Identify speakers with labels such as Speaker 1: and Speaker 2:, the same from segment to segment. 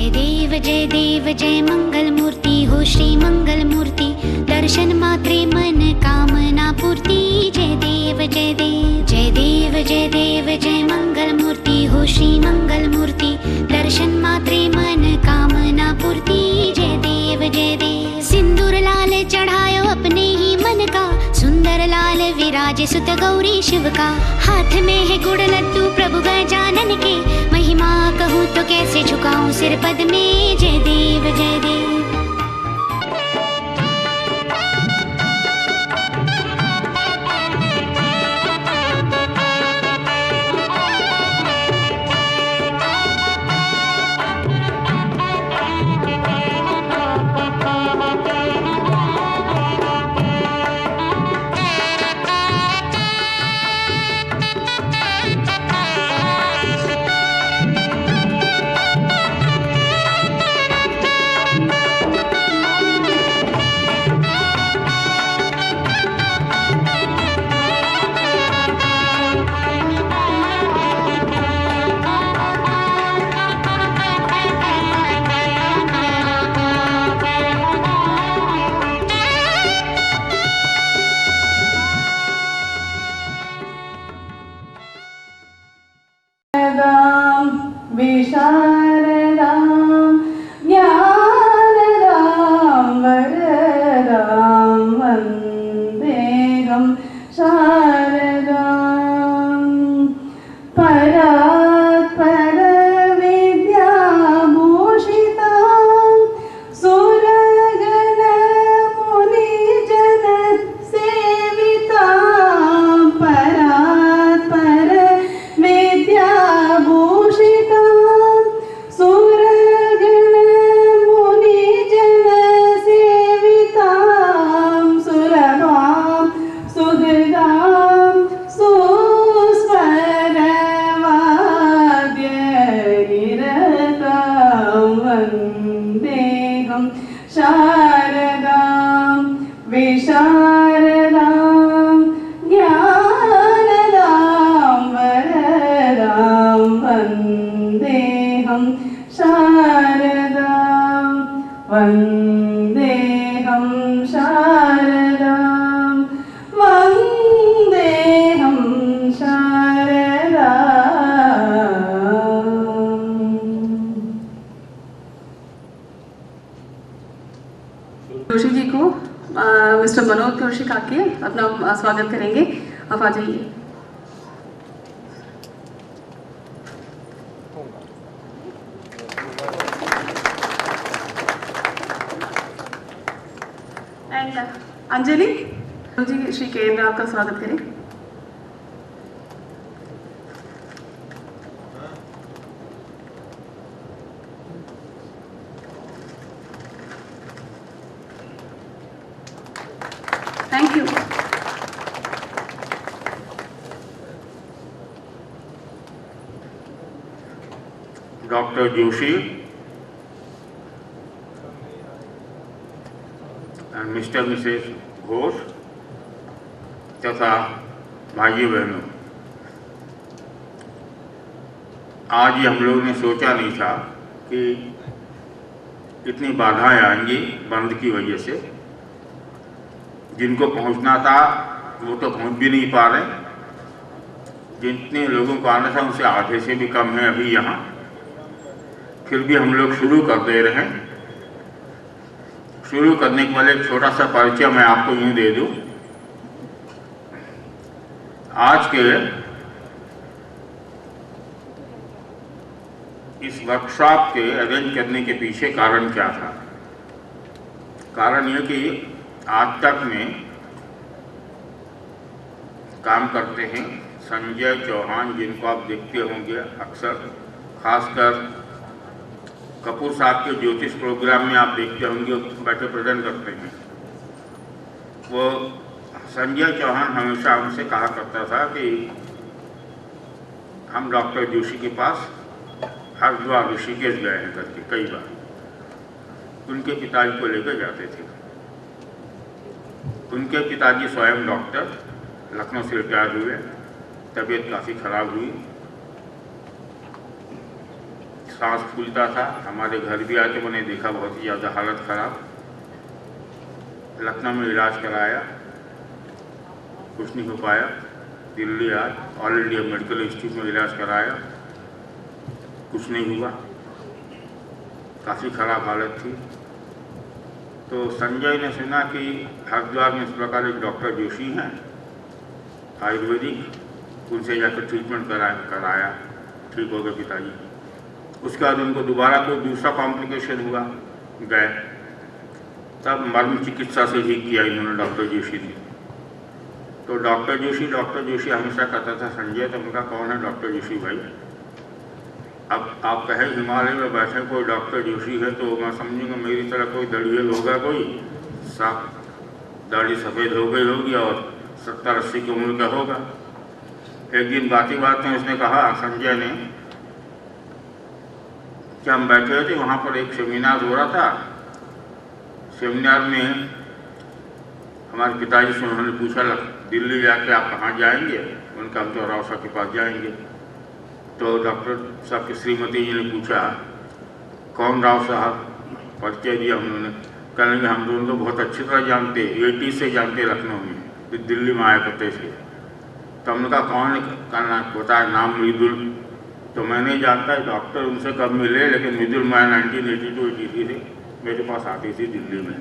Speaker 1: जय देव जय मंगल मूर्ति हो श्री मंगल मूर्ति, दर्शन मात्रे मन कामना पूर्ति। जय देव जय देव जय देव जय देव जय मंगल मूर्ति हो श्री मंगल मूर्ति, दर्शन मात्रे मन कामना पूर्ति। जय देव जय देव। सिंदूर लाल चढ़ायो अपने ही मन का, सुंदर लाल विराज सुत गौरी शिव का। हाथ में है गुड़ लड्डू प्रभु गजानन के, महिमा कहूँ तो कैसे झुकाऊं सिर पद में। जय देव जय देव।
Speaker 2: जोशी जी को मिस्टर मनोज कौशिक आके अपना स्वागत करेंगे। आप आ जाइए। एंड अंजलि जी श्री केंद्र आपका स्वागत करें। Thank you.
Speaker 3: Doctor Joshi and mister Mrs Ghosh तथा भाइयों बहनों, आज ये हम लोगों ने सोचा नहीं था कि इतनी बाधाएं आएंगी बंद की वजह से। जिनको पहुंचना था वो तो पहुंच भी नहीं पा रहे, जितने लोगों को आना था उनसे आधे से भी कम है अभी यहाँ। फिर भी हम लोग शुरू कर दे रहे हैं। शुरू करने के पहले एक छोटा सा परिचय मैं आपको यूँ दे दूँ। आज के इस वर्कशॉप के अरेंज करने के पीछे कारण क्या था? कारण यह कि आज तक में काम करते हैं संजय चौहान, जिनको आप देखते होंगे अक्सर, खासकर कपूर साहब के ज्योतिष प्रोग्राम में आप देखते होंगे बैठे प्रेजेंट करते हैं। वो संजय चौहान हमेशा हमसे कहा करता था कि हम डॉक्टर जोशी के पास हरिद्वार ऋषिकेश गए हैं करके कई बार। उनके पिताजी को लेकर जाते थे। उनके पिताजी स्वयं डॉक्टर, लखनऊ से रिटायर हुए, तबीयत काफ़ी खराब हुई, सांस फूलता था। हमारे घर भी आके मैंने देखा बहुत ही ज़्यादा हालत ख़राब। लखनऊ में इलाज कराया, कुछ नहीं हो पाया। दिल्ली आज ऑल इंडिया मेडिकल इंस्टीट्यूट में इलाज कराया, कुछ नहीं हुआ, काफ़ी ख़राब हालत थी। तो संजय ने सुना कि हरिद्वार में इस प्रकार एक डॉक्टर जोशी हैं आयुर्वेदिक, उनसे जाकर ट्रीटमेंट कराया, ठीक हो गए पिताजी। उसके बाद उनको दोबारा कोई दूसरा कॉम्प्लिकेशन हुआ, गए, तब मर्म चिकित्सा से ठीक किया इन्होंने डॉक्टर जोशी ने। तो डॉक्टर जोशी हमेशा कहता था संजय, तो उनका कौन है डॉक्टर जोशी भाई? अब आप कहें हिमालय में बैठे कोई डॉक्टर जोशी है तो मैं समझूंगा मेरी तरह कोई दड़ियल होगा, कोई साफ दाढ़ी सफ़ेद हो गई होगी और 70-80 की उम्र का होगा। एक दिन बात में उसने कहा, संजय ने, कि हम बैठे थे वहाँ पर एक सेमिनार हो रहा था। सेमिनार में हमारे पिताजी से उन्होंने पूछा, दिल्ली जाके आप कहाँ जाएंगे? उनका हम तो राव साहब के पास जाएंगे। तो डॉक्टर साहब की श्रीमती जी ने पूछा, कौन राव साहब? परिचय दिया उन्होंने। कहने हम दोनों तो बहुत अच्छी तरह जानते, 80 से जानते लखनऊ में, तो दिल्ली में आया करते थे। तो हमने कहा कौन कहना बताया, नाम मृदुल। तो मैं नहीं जानता डॉक्टर उनसे कब मिले, लेकिन मृदुल मैं 1982-83 से मेरे पास आती थी दिल्ली में।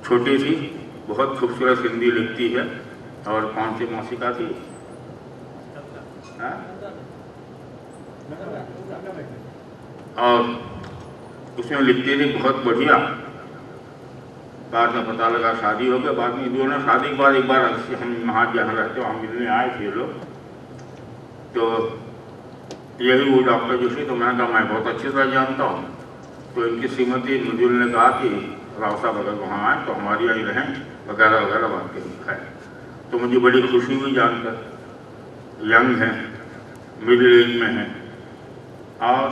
Speaker 3: छोटी थी, बहुत खूबसूरत हिंदी लिखती है। और कौन सी मासिका थी? और उसमें लिखती थी बहुत बढ़िया। बाद में पता लगा शादी हो गया। बाद में दोनों शादी के बाद एक बार हम वहाँ जहाँ रहते वहाँ मिलने आए थे लोग, तो यही वो डॉक्टर जोशी। तो मैंने कहा मैं बहुत अच्छी तरह जानता हूँ। तो इनकी श्रीमती मृदुल ने कहा कि राव साहब अगर वहाँ आए तो हमारे यहाँ ही रहें, वगैरह वगैरह बात के लिखा है। तो मुझे बड़ी खुशी हुई जानकर, यंग है, मिडिल एज में है, और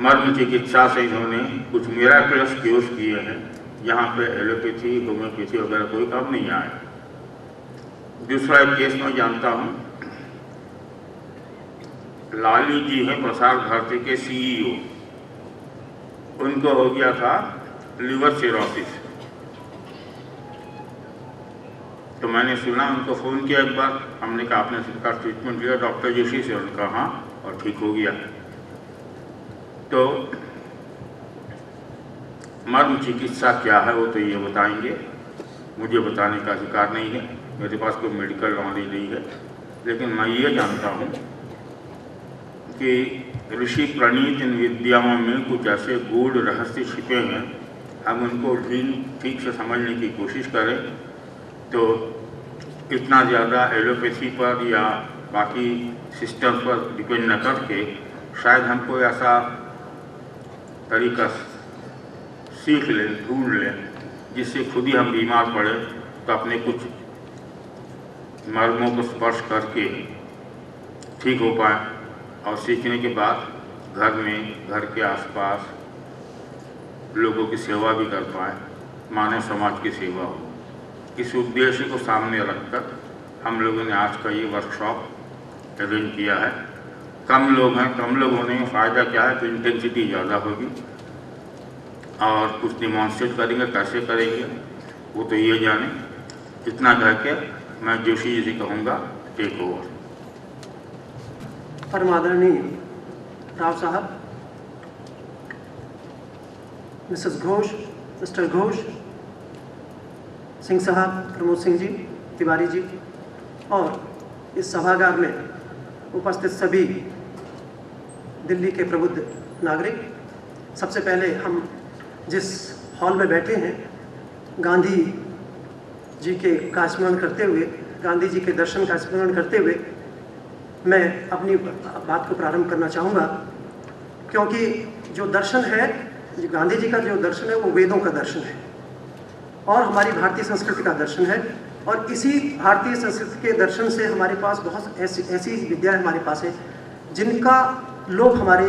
Speaker 3: मर्म चिकित्सा से इन्होंने कुछ मिराकुलस क्योर्स किए हैं, यहाँ पे एलोपैथी, होम्योपैथी वगैरह कोई काम नहीं आया। दूसरा एक केस मैं जानता हूँ, लाली जी हैं प्रसार भारती के CEO, उनको हो गया था लिवर सिरोसिस। तो मैंने सुना, उनको फ़ोन किया एक बार, हमने कहा आपने सरकार ट्रीटमेंट लिया डॉक्टर जोशी से? उनका हाँ, और ठीक हो गया। तो मर्म चिकित्सा क्या है वो तो ये बताएंगे, मुझे बताने का अधिकार नहीं है, मेरे पास कोई मेडिकल नॉलेज नहीं है। लेकिन मैं ये जानता हूँ कि ऋषि प्रणीत इन विद्याओं में कुछ ऐसे गूढ़ रहस्य छिपे हैं, हम उनको ठीक से समझने की कोशिश करें तो इतना ज़्यादा एलोपैथी पर या बाकी सिस्टम पर डिपेंड न करके शायद हम कोई ऐसा तरीका सीख लें, ढूंढ लें, जिससे खुद ही हम बीमार पड़े तो अपने कुछ मर्मों को स्पर्श करके ठीक हो पाए, और सीखने के बाद घर में, घर के आसपास लोगों की सेवा भी कर पाए, मानव समाज की सेवा हो। इस उद्देश्य को सामने रखकर हम लोगों ने आज का ये वर्कशॉप अरेंज किया है। कम लोग हैं, कम लोग होने में फ़ायदा क्या है, तो इंटेंसिटी ज़्यादा होगी और कुछ डिमॉन्स्ट्रेट करेंगे, कैसे करेंगे वो तो ये जाने। इतना कह के मैं जोशी जी से कहूँगा टेक ओवर।
Speaker 4: परम आदरणीय राव साहब, मिसेस घोष, मिस्टर घोष, सिंह साहब, प्रमोद सिंह जी, तिवारी जी, और इस सभागार में उपस्थित सभी दिल्ली के प्रबुद्ध नागरिक। सबसे पहले हम जिस हॉल में बैठे हैं, गांधी जी के का स्मरण करते हुए, गांधी जी के दर्शन का स्मरण करते हुए मैं अपनी बात को प्रारंभ करना चाहूँगा, क्योंकि जो दर्शन है, जो गांधी जी का जो दर्शन है वो वेदों का दर्शन है और हमारी भारतीय संस्कृति का दर्शन है। और इसी भारतीय संस्कृति के दर्शन से हमारे पास बहुत ऐसी विद्या हमारे पास है जिनका लोग हमारे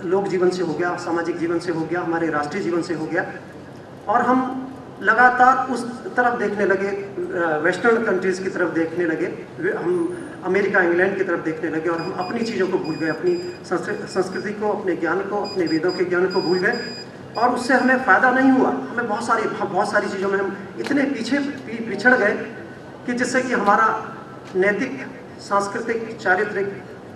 Speaker 4: लोक जीवन से हो गया, सामाजिक जीवन से हो गया, हमारे राष्ट्रीय जीवन से हो गया, और हम लगातार उस तरफ देखने लगे, वेस्टर्न कंट्रीज़ की तरफ देखने लगे। हम अमेरिका इंग्लैंड की तरफ देखने लगे और हम अपनी चीज़ों को भूल गए, अपनी संस्कृति को, अपने ज्ञान को, अपने वेदों के ज्ञान को भूल गए और उससे हमें फ़ायदा नहीं हुआ। हमें बहुत सारी चीज़ों में हम इतने पिछड़ गए कि जिससे कि हमारा नैतिक, सांस्कृतिक, चारित्रिक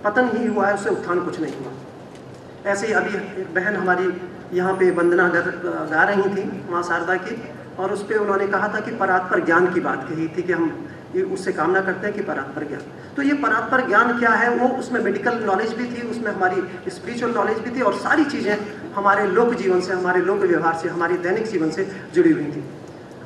Speaker 4: पतन ही हुआ है, उससे उत्थान कुछ नहीं हुआ। ऐसे ही अभी एक बहन हमारी यहाँ पे वंदना गा रही थी माँ शारदा की, और उस पर उन्होंने कहा था कि परात्पर ज्ञान की बात कही थी कि हम ये उससे कामना करते हैं कि परात्पर ज्ञान। तो ये परात्पर ज्ञान क्या है, वो उसमें मेडिकल नॉलेज भी थी, उसमें हमारी स्पिरिचुअल नॉलेज भी थी और सारी चीज़ें हमारे लोक जीवन से, हमारे लोक व्यवहार से, हमारी दैनिक जीवन से जुड़ी हुई थी।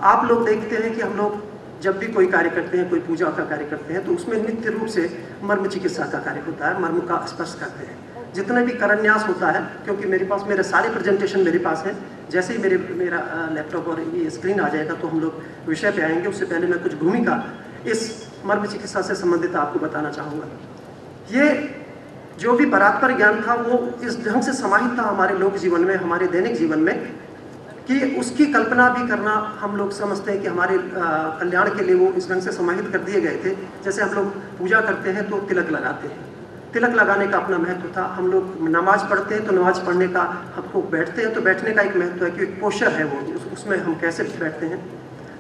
Speaker 4: आप लोग देखते हैं कि हम लोग जब भी कोई कार्य करते हैं, कोई पूजा का कार्य करते हैं, तो उसमें नित्य रूप से मर्म चिकित्सा का कार्य होता है, मर्म का स्पर्श करते हैं। जितने भी करन्यास होता है, क्योंकि मेरे सारे प्रेजेंटेशन मेरे पास हैं, जैसे ही मेरा लैपटॉप और ये स्क्रीन आ जाएगा तो हम लोग विषय पे आएंगे। उससे पहले मैं कुछ भूमिका इस मर्म चिकित्सा से संबंधित आपको बताना चाहूँगा। ये जो भी परात्पर ज्ञान था वो इस ढंग से समाहित था हमारे लोक जीवन में, हमारे दैनिक जीवन में, कि उसकी कल्पना भी करना हम लोग समझते हैं कि हमारे कल्याण के लिए वो इस ढंग से समाहित कर दिए गए थे। जैसे हम लोग पूजा करते हैं तो तिलक लगाते हैं, तिलक लगाने का अपना महत्व था। हम लोग नमाज पढ़ते हैं तो नमाज पढ़ने का, हमको बैठते हैं तो बैठने का एक महत्व है कि एक पोस्चर है वो, उसमें हम कैसे बैठते हैं।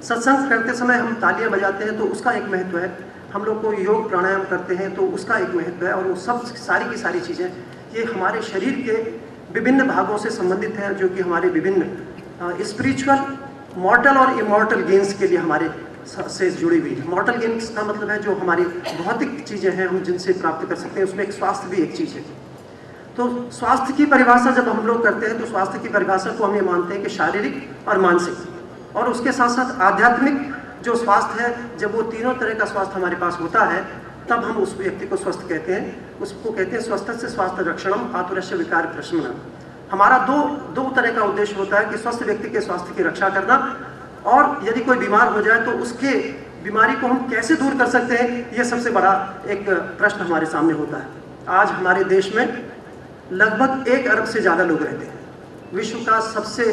Speaker 4: सत्संग करते समय हम तालियां बजाते हैं तो उसका एक महत्व है। हम लोग को योग प्राणायाम करते हैं तो उसका एक महत्व है। और वो सब सारी की सारी चीज़ें ये हमारे शरीर के विभिन्न भागों से संबंधित हैं, जो कि हमारे विभिन्न स्पिरिचुअल, मॉर्टल और इमॉर्टल गेन्स के लिए हमारे से जुड़ी हुई है। मॉर्टल गेन्स का मतलब है जो हमारी भौतिक चीज़ें हैं, हम जिनसे प्राप्त कर सकते हैं, उसमें एक स्वास्थ्य भी एक चीज़ है। तो स्वास्थ्य की परिभाषा जब हम लोग करते हैं तो स्वास्थ्य की परिभाषा को हम ये मानते हैं कि शारीरिक और मानसिक और उसके साथ साथ आध्यात्मिक जो स्वास्थ्य है, जब वो तीनों तरह का स्वास्थ्य हमारे पास होता है तब हम उस व्यक्ति को स्वस्थ कहते हैं। उसको कहते हैं स्वस्थ से स्वास्थ्य रक्षणम आतुरस्य विकार प्रशमनम। हमारा दो तरह का उद्देश्य होता है कि स्वस्थ व्यक्ति के स्वास्थ्य की रक्षा करना, और यदि कोई बीमार हो जाए तो उसके बीमारी को हम कैसे दूर कर सकते हैं, ये सबसे बड़ा एक प्रश्न हमारे सामने होता है। आज हमारे देश में लगभग 1 अरब से ज़्यादा लोग रहते हैं। विश्व का सबसे,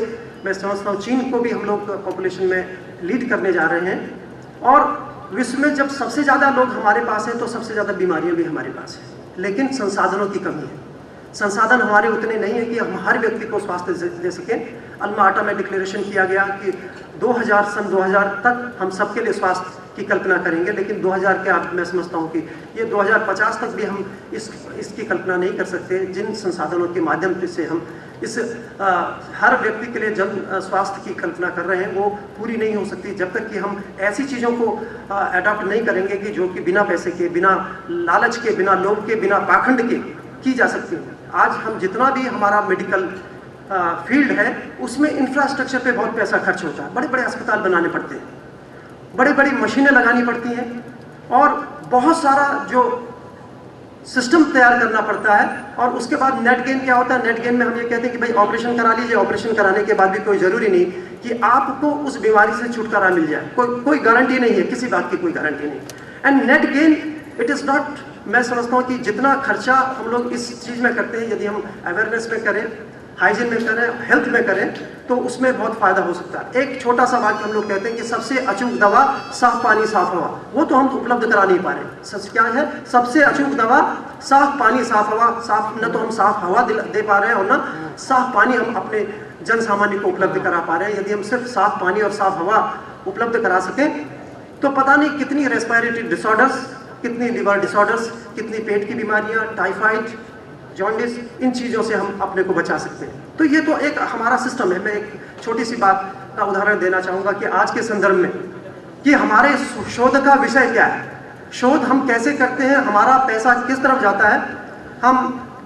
Speaker 4: मैं समझता हूँ चीन को भी हम लोग पॉपुलेशन में लीड करने जा रहे हैं, और विश्व में जब सबसे ज़्यादा लोग हमारे पास हैं तो सबसे ज़्यादा बीमारियाँ भी हमारे पास हैं। लेकिन संसाधनों की कमी है, संसाधन हमारे उतने नहीं है कि हम हर व्यक्ति को स्वास्थ्य दे सकें। अल्मा आटा में डिक्लेरेशन किया गया कि सन 2000 तक हम सबके लिए स्वास्थ्य की कल्पना करेंगे, लेकिन 2000 के मैं समझता हूँ कि ये 2050 तक भी हम इसकी कल्पना नहीं कर सकते। जिन संसाधनों के माध्यम से हम हर व्यक्ति के लिए जन स्वास्थ्य की कल्पना कर रहे हैं वो पूरी नहीं हो सकती जब तक कि हम ऐसी चीज़ों को अडॉप्ट नहीं करेंगे कि जो कि बिना पैसे के, बिना लालच के, बिना लोभ के, बिना पाखंड के की जा सकती हैं। आज हम जितना भी हमारा मेडिकल फील्ड है उसमें इंफ्रास्ट्रक्चर पे बहुत पैसा खर्च होता है। बड़े बड़े अस्पताल बनाने पड़ते हैं, बड़ी बड़ी मशीनें लगानी पड़ती हैं, और बहुत सारा जो सिस्टम तैयार करना पड़ता है। और उसके बाद नेट गेन क्या होता है, नेट गेन में हम ये कहते हैं कि भाई ऑपरेशन करा लीजिए, ऑपरेशन कराने के बाद भी कोई ज़रूरी नहीं कि आपको उस बीमारी से छुटकारा मिल जाए, कोई गारंटी नहीं है, किसी बात की कोई गारंटी नहीं। And net gain it is not, मैं समझता हूँ कि जितना खर्चा हम लोग इस चीज़ में करते हैं, यदि हम अवेयरनेस में करें, हाइजीन में करें, हेल्थ में करें, तो उसमें बहुत फ़ायदा हो सकता है। एक छोटा सा वाक्य हम लोग कहते हैं कि सबसे अचूक दवा साफ पानी साफ हवा, वो तो हम उपलब्ध करा नहीं पा रहे। सच क्या है, सबसे अचूक दवा साफ पानी साफ हवा। साफ न तो हम साफ हवा दे पा रहे हैं और न साफ पानी हम अपने जन सामान्य को उपलब्ध करा पा रहे हैं। यदि हम सिर्फ साफ पानी और साफ हवा उपलब्ध करा सकें तो पता नहीं कितनी रेस्पिरेटरी डिसऑर्डर्स, कितनी लिवर डिसऑर्डर्स, कितनी पेट की बीमारियाँ, टाइफाइड, जॉन्डिस, इन चीज़ों से हम अपने को बचा सकते हैं। तो ये तो एक हमारा सिस्टम है। मैं एक छोटी सी बात का उदाहरण देना चाहूँगा कि आज के संदर्भ में कि हमारे शोध का विषय क्या है, शोध हम कैसे करते हैं, हमारा पैसा किस तरफ जाता है।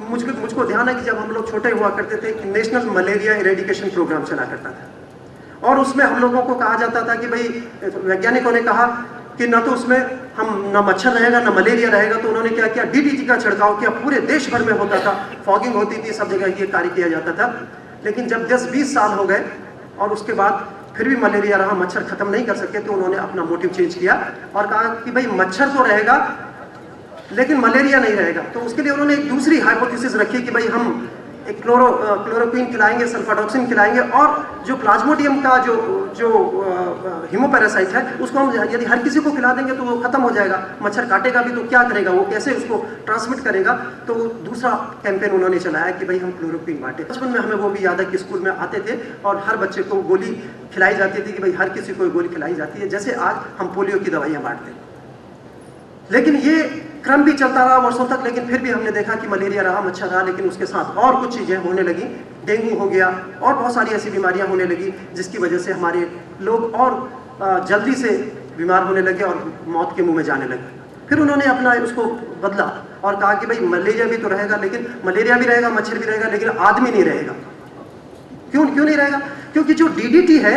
Speaker 4: मुझको ध्यान है कि जब हम लोग छोटे हुआ करते थे कि नेशनल मलेरिया इरेडिकेशन प्रोग्राम चला करता था, और उसमें हम लोगों को कहा जाता था कि भाई, वैज्ञानिकों ने कहा कि ना तो उसमें हम ना मच्छर रहेगा ना मलेरिया रहेगा। तो उन्होंने क्या किया, डीडीटी का छिड़काव किया, पूरे देश भर में होता था, फॉगिंग होती थी, सब जगह ये कार्य किया जाता था। लेकिन जब 10-20 साल हो गए और उसके बाद फिर भी मलेरिया रहा, मच्छर खत्म नहीं कर सके, तो उन्होंने अपना मोटिव चेंज किया और कहा कि भाई मच्छर तो रहेगा लेकिन मलेरिया नहीं रहेगा। तो उसके लिए उन्होंने एक दूसरी हाइपोथेसिस रखी कि भाई हम एक क्लोरोक्विन खिलाएंगे, सल्फाडॉक्सिन खिलाएंगे, और जो प्लाज्मोडियम का जो हीमोपैरासाइट है उसको हम यदि हर किसी को खिला देंगे तो वो खत्म हो जाएगा। मच्छर काटेगा भी तो क्या करेगा, वो कैसे उसको ट्रांसमिट करेगा। तो दूसरा कैंपेन उन्होंने चलाया कि भाई हम क्लोरोक्विन बांटे। बचपन में हमें वो भी याद है कि स्कूल में आते थे और हर बच्चे को गोली खिलाई जाती थी कि भाई हर किसी को गोली खिलाई जाती है, जैसे आज हम पोलियो की दवाइयाँ बांटते हैं। लेकिन ये क्रम भी चलता रहा वर्षों तक, लेकिन फिर भी हमने देखा कि मलेरिया रहा, मच्छर रहा, लेकिन उसके साथ और कुछ चीज़ें होने लगी, डेंगू हो गया और बहुत सारी ऐसी बीमारियां होने लगी जिसकी वजह से हमारे लोग और जल्दी से बीमार होने लगे और मौत के मुंह में जाने लगे। फिर उन्होंने अपना उसको बदला और कहा कि भाई मलेरिया भी तो रहेगा, लेकिन मलेरिया भी रहेगा, मच्छर भी रहेगा, लेकिन आदमी नहीं रहेगा। क्यों नहीं रहेगा? क्योंकि जो DDT है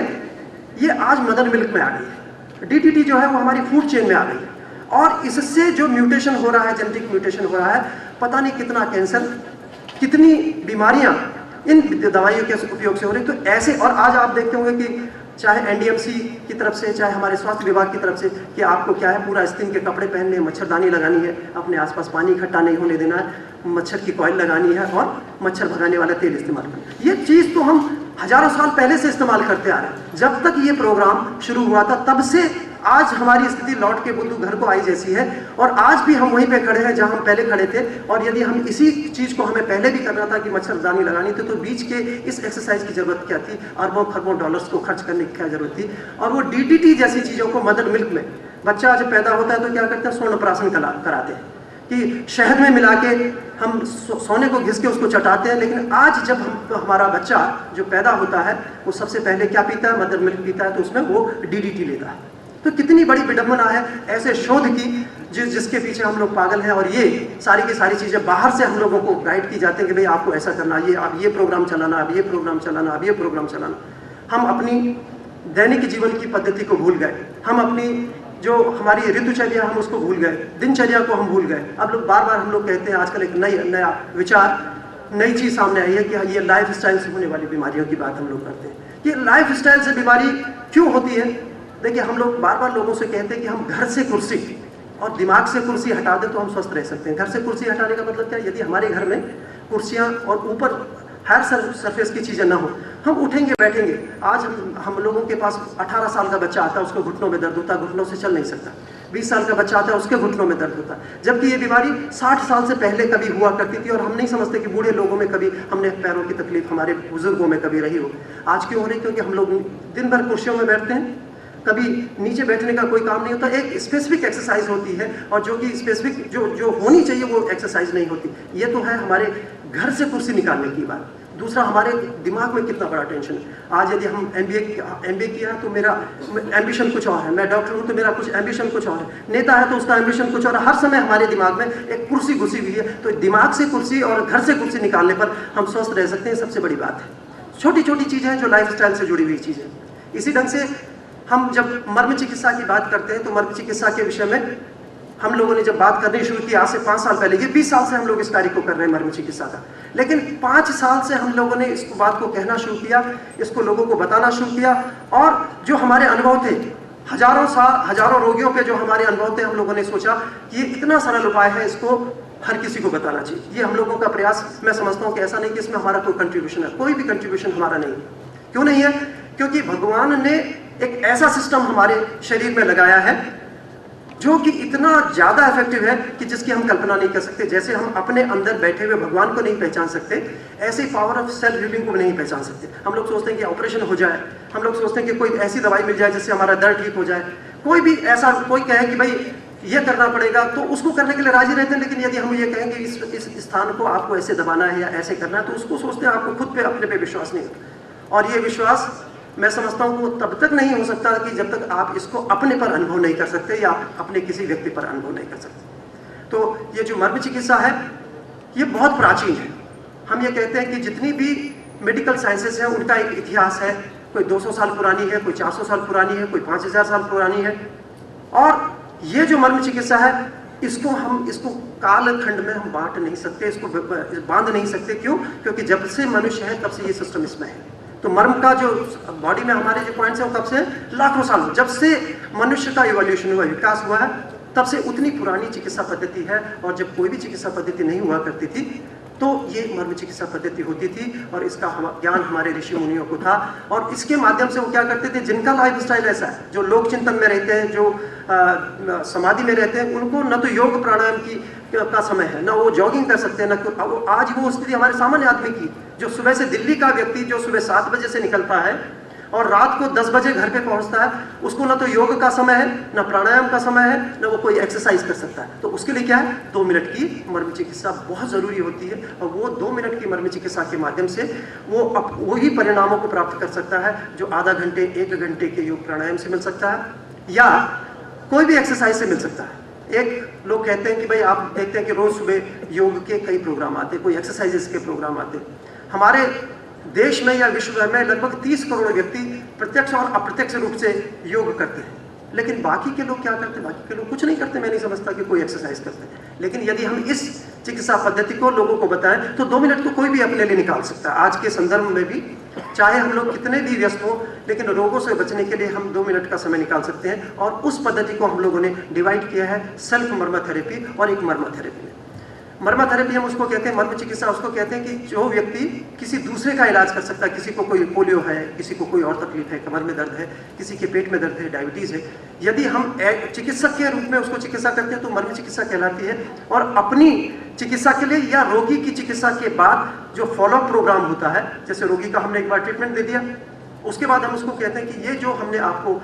Speaker 4: ये आज मदर मिल्क में आ गई है। DDT जो है वो हमारी फूड चेन में आ गई है, और इससे जो म्यूटेशन हो रहा है, जेनेटिक म्यूटेशन हो रहा है, पता नहीं कितना कैंसर, कितनी बीमारियां इन दवाइयों के उपयोग से हो रही। तो ऐसे, और आज आप देखते होंगे कि चाहे NDMC की तरफ से, चाहे हमारे स्वास्थ्य विभाग की तरफ से, कि आपको क्या है, पूरा स्किन के कपड़े पहनने, मच्छरदानी लगानी है, अपने आसपास पानी इकट्ठा नहीं होने देना है, मच्छर की कॉइल लगानी है और मच्छर भगाने वाला तेल इस्तेमाल करना। ये चीज़ तो हम हजारों साल पहले से इस्तेमाल करते आ रहे हैं। जब तक ये प्रोग्राम शुरू हुआ था तब से आज हमारी स्थिति लौट के बुद्धू घर को आई जैसी है, और आज भी हम वहीं पे खड़े हैं जहां हम पहले खड़े थे। और यदि हम इसी चीज़ को हमें पहले भी करना था कि मच्छरदानी लगानी थी, तो बीच के इस एक्सरसाइज की जरूरत क्या थी, अरबों खरबों डॉलर्स को खर्च करने की क्या जरूरत थी। और वो DDT जैसी चीज़ों को मदर मिल्क में, बच्चा जब पैदा होता है तो क्या करते हैं, स्वर्ण कराते हैं कि शहद में मिला के हम सोने को घिस के उसको चटाते हैं। लेकिन आज जब हमारा बच्चा जो पैदा होता है वो सबसे पहले क्या पीता है, मदर मिल्क पीता है, तो उसमें वो DDT लेता है। तो कितनी बड़ी विडंबना है ऐसे शोध की जिसके पीछे हम लोग पागल हैं, और ये सारी की सारी चीज़ें बाहर से हम लोगों को गाइड की जाती हैं कि भाई आपको ऐसा करना, ये आप ये प्रोग्राम चलाना, अब ये प्रोग्राम चलाना, अब ये प्रोग्राम चलाना। हम अपनी दैनिक जीवन की पद्धति को भूल गए, हम अपनी जो हमारी ऋतुचर्या हम उसको भूल गए, दिनचर्या को हम भूल गए। अब लोग बार बार हम लोग कहते हैं, आजकल एक नया विचार, नई चीज़ सामने आई है कि ये लाइफ स्टाइल से होने वाली बीमारियों की बात हम लोग करते हैं। ये लाइफ स्टाइल से बीमारी क्यों होती है? देखिए, हम लोग बार बार लोगों से कहते हैं कि हम घर से कुर्सी और दिमाग से कुर्सी हटा दें तो हम स्वस्थ रह सकते हैं। घर से कुर्सी हटाने का मतलब क्या है? यदि हमारे घर में कुर्सियाँ और ऊपर हर सरफेस की चीज़ें ना हो, हम उठेंगे बैठेंगे। आज हम लोगों के पास 18 साल का बच्चा आता है, उसको घुटनों में दर्द होता है, घुटनों से चल नहीं सकता। 20 साल का बच्चा आता है, उसके घुटनों में दर्द होता है। जबकि ये बीमारी 60 साल से पहले कभी हुआ करती थी, और हम नहीं समझते कि बूढ़े लोगों में कभी हमने पैरों की तकलीफ हमारे बुजुर्गों में कभी रही हो। आज क्यों हो रही? क्योंकि हम लोग दिन भर कुर्सियों में बैठते हैं, कभी नीचे बैठने का कोई काम नहीं होता। एक स्पेसिफिक एक्सरसाइज होती है, और जो कि स्पेसिफिक जो होनी चाहिए वो एक्सरसाइज नहीं होती। ये तो है हमारे घर से कुर्सी निकालने की बात। दूसरा, हमारे दिमाग में कितना बड़ा टेंशन है। आज यदि हम MBA किया है तो मेरा एम्बिशन कुछ और है, मैं डॉक्टर हूँ तो मेरा कुछ एम्बिशन कुछ और है, नेता है तो उसका एम्बिशन कुछ और है। हर समय हमारे दिमाग में एक कुर्सी घुसी हुई है। तो दिमाग से कुर्सी और घर से कुर्सी निकालने पर हम स्वस्थ रह सकते हैं, सबसे बड़ी बात है। छोटी छोटी चीज़ें हैं जो लाइफ स्टाइल से जुड़ी हुई चीज़ें। इसी ढंग से हम जब मर्म चिकित्सा की बात करते हैं तो मर्म चिकित्सा के विषय में हम लोगों ने जब बात करनी शुरू की आज से 5 साल पहले, ये 20 साल से हम लोग इस कार्य को कर रहे हैं मर्म चिकित्सा का, लेकिन 5 साल से हम लोगों ने इस बात को कहना शुरू किया, इसको लोगों को बताना शुरू किया। और जो हमारे अनुभव थे, हजारों रोगियों पे जो हमारे अनुभव थे, हम लोगों ने सोचा कि ये इतना सरल उपाय है, इसको हर किसी को बताना चाहिए। ये हम लोगों का प्रयास, मैं समझता हूँ कि ऐसा नहीं कि इसमें हमारा कोई कंट्रीब्यूशन है, कोई भी कंट्रीब्यूशन हमारा नहीं। क्यों नहीं है? क्योंकि भगवान ने एक ऐसा सिस्टम हमारे शरीर में लगाया है जो कि इतना ज़्यादा इफेक्टिव है कि जिसकी हम कल्पना नहीं कर सकते। जैसे हम अपने अंदर बैठे हुए भगवान को नहीं पहचान सकते, ऐसे पावर ऑफ सेल्फ हीलिंग को भी नहीं पहचान सकते। हम लोग सोचते हैं कि ऑपरेशन हो जाए, हम लोग सोचते हैं कि कोई ऐसी दवाई मिल जाए जिससे हमारा दर्द ठीक हो जाए। कोई भी ऐसा कोई कहे कि भाई ये करना पड़ेगा तो उसको करने के लिए राजी रहते हैं। लेकिन यदि हम ये कहें कि इस स्थान को आपको ऐसे दबाना है या ऐसे करना है, तो उसको सोचते हैं आपको खुद पे अपने पे विश्वास नहीं होता। और ये विश्वास मैं समझता हूँ वो तब तक नहीं हो सकता कि जब तक आप इसको अपने पर अनुभव नहीं कर सकते या अपने किसी व्यक्ति पर अनुभव नहीं कर सकते। तो ये जो मर्म चिकित्सा है ये बहुत प्राचीन है। हम ये कहते हैं कि जितनी भी मेडिकल साइंसेस हैं उनका एक इतिहास है। कोई 200 साल पुरानी है, कोई 400 साल पुरानी है, कोई 5000 साल पुरानी है। और ये जो मर्म चिकित्सा है इसको कालखंड में हम बांट नहीं सकते, इसको बांध नहीं सकते। क्यों? क्योंकि जब से मनुष्य है तब से ये सिस्टम इसमें है। तो मर्म का जो बॉडी में हमारे जो पॉइंट्स हैं वो कब से? लाखों साल, जब से मनुष्य का इवोल्यूशन हुआ, विकास हुआ है, तब से उतनी पुरानी चिकित्सा पद्धति है। और जब कोई भी चिकित्सा पद्धति नहीं हुआ करती थी तो ये मर्म चिकित्सा पद्धति होती थी और इसका ज्ञान हमारे ऋषि मुनियों को था। और इसके माध्यम से वो क्या करते थे, जिनका लाइफ स्टाइल ऐसा है, जो लोक चिंतन में रहते हैं, जो समाधि में रहते हैं, उनको न तो योग प्राणायाम का समय है, ना वो जॉगिंग कर सकते हैं, ना आज वो स्थिति हमारे सामान्य आदमी की, जो सुबह से दिल्ली का व्यक्ति जो सुबह 7 बजे से निकलता है और रात को 10 बजे घर पे पहुंचता है, उसको ना तो योग का समय है, ना प्राणायाम का समय है, ना वो कोई एक्सरसाइज कर सकता है। तो उसके लिए क्या है, 2 मिनट की मर्म चिकित्सा बहुत ज़रूरी होती है। और वो 2 मिनट की मर्म चिकित्सा के माध्यम से वो वही परिणामों को प्राप्त कर सकता है जो आधा घंटे 1 घंटे के योग प्राणायाम से मिल सकता है या कोई भी एक्सरसाइज से मिल सकता है। एक लोग कहते हैं कि भाई आप देखते हैं कि रोज़ सुबह योग के कई प्रोग्राम आते हैं, कोई एक्सरसाइजेस के प्रोग्राम आते हैं। हमारे देश में या विश्व भर में लगभग 30 करोड़ व्यक्ति प्रत्यक्ष और अप्रत्यक्ष रूप से योग करते हैं, लेकिन बाकी के लोग क्या करते हैं, बाकी के लोग कुछ नहीं करते। मैं नहीं समझता कि कोई एक्सरसाइज करते हैं। लेकिन यदि हम इस चिकित्सा पद्धति को लोगों को बताएं तो 2 मिनट को कोई भी अपने लिए निकाल सकता है। आज के संदर्भ में भी चाहे हम लोग कितने भी व्यस्त हों, लेकिन रोगों से बचने के लिए हम 2 मिनट का समय निकाल सकते हैं। और उस पद्धति को हम लोगों ने डिवाइड किया है सेल्फ मर्मा थेरेपी और एक मर्मा थेरेपी में। मर्मा थेरेपी हम उसको कहते हैं, मर्म चिकित्सा उसको कहते हैं कि जो व्यक्ति किसी दूसरे का इलाज कर सकता है, किसी को कोई पोलियो है, किसी को कोई और तकलीफ है, कमर में दर्द है, किसी के पेट में दर्द है, डायबिटीज़ है, यदि हम एक चिकित्सक के रूप में उसको चिकित्सा करते हैं तो मर्म चिकित्सा कहलाती है। और अपनी चिकित्सा के लिए या रोगी की चिकित्सा के बाद जो फॉलोअप प्रोग्राम होता है, जैसे रोगी का हमने एक बार ट्रीटमेंट दे दिया, उसके बाद हम उसको कहते हैं कि ये जो हमने आपको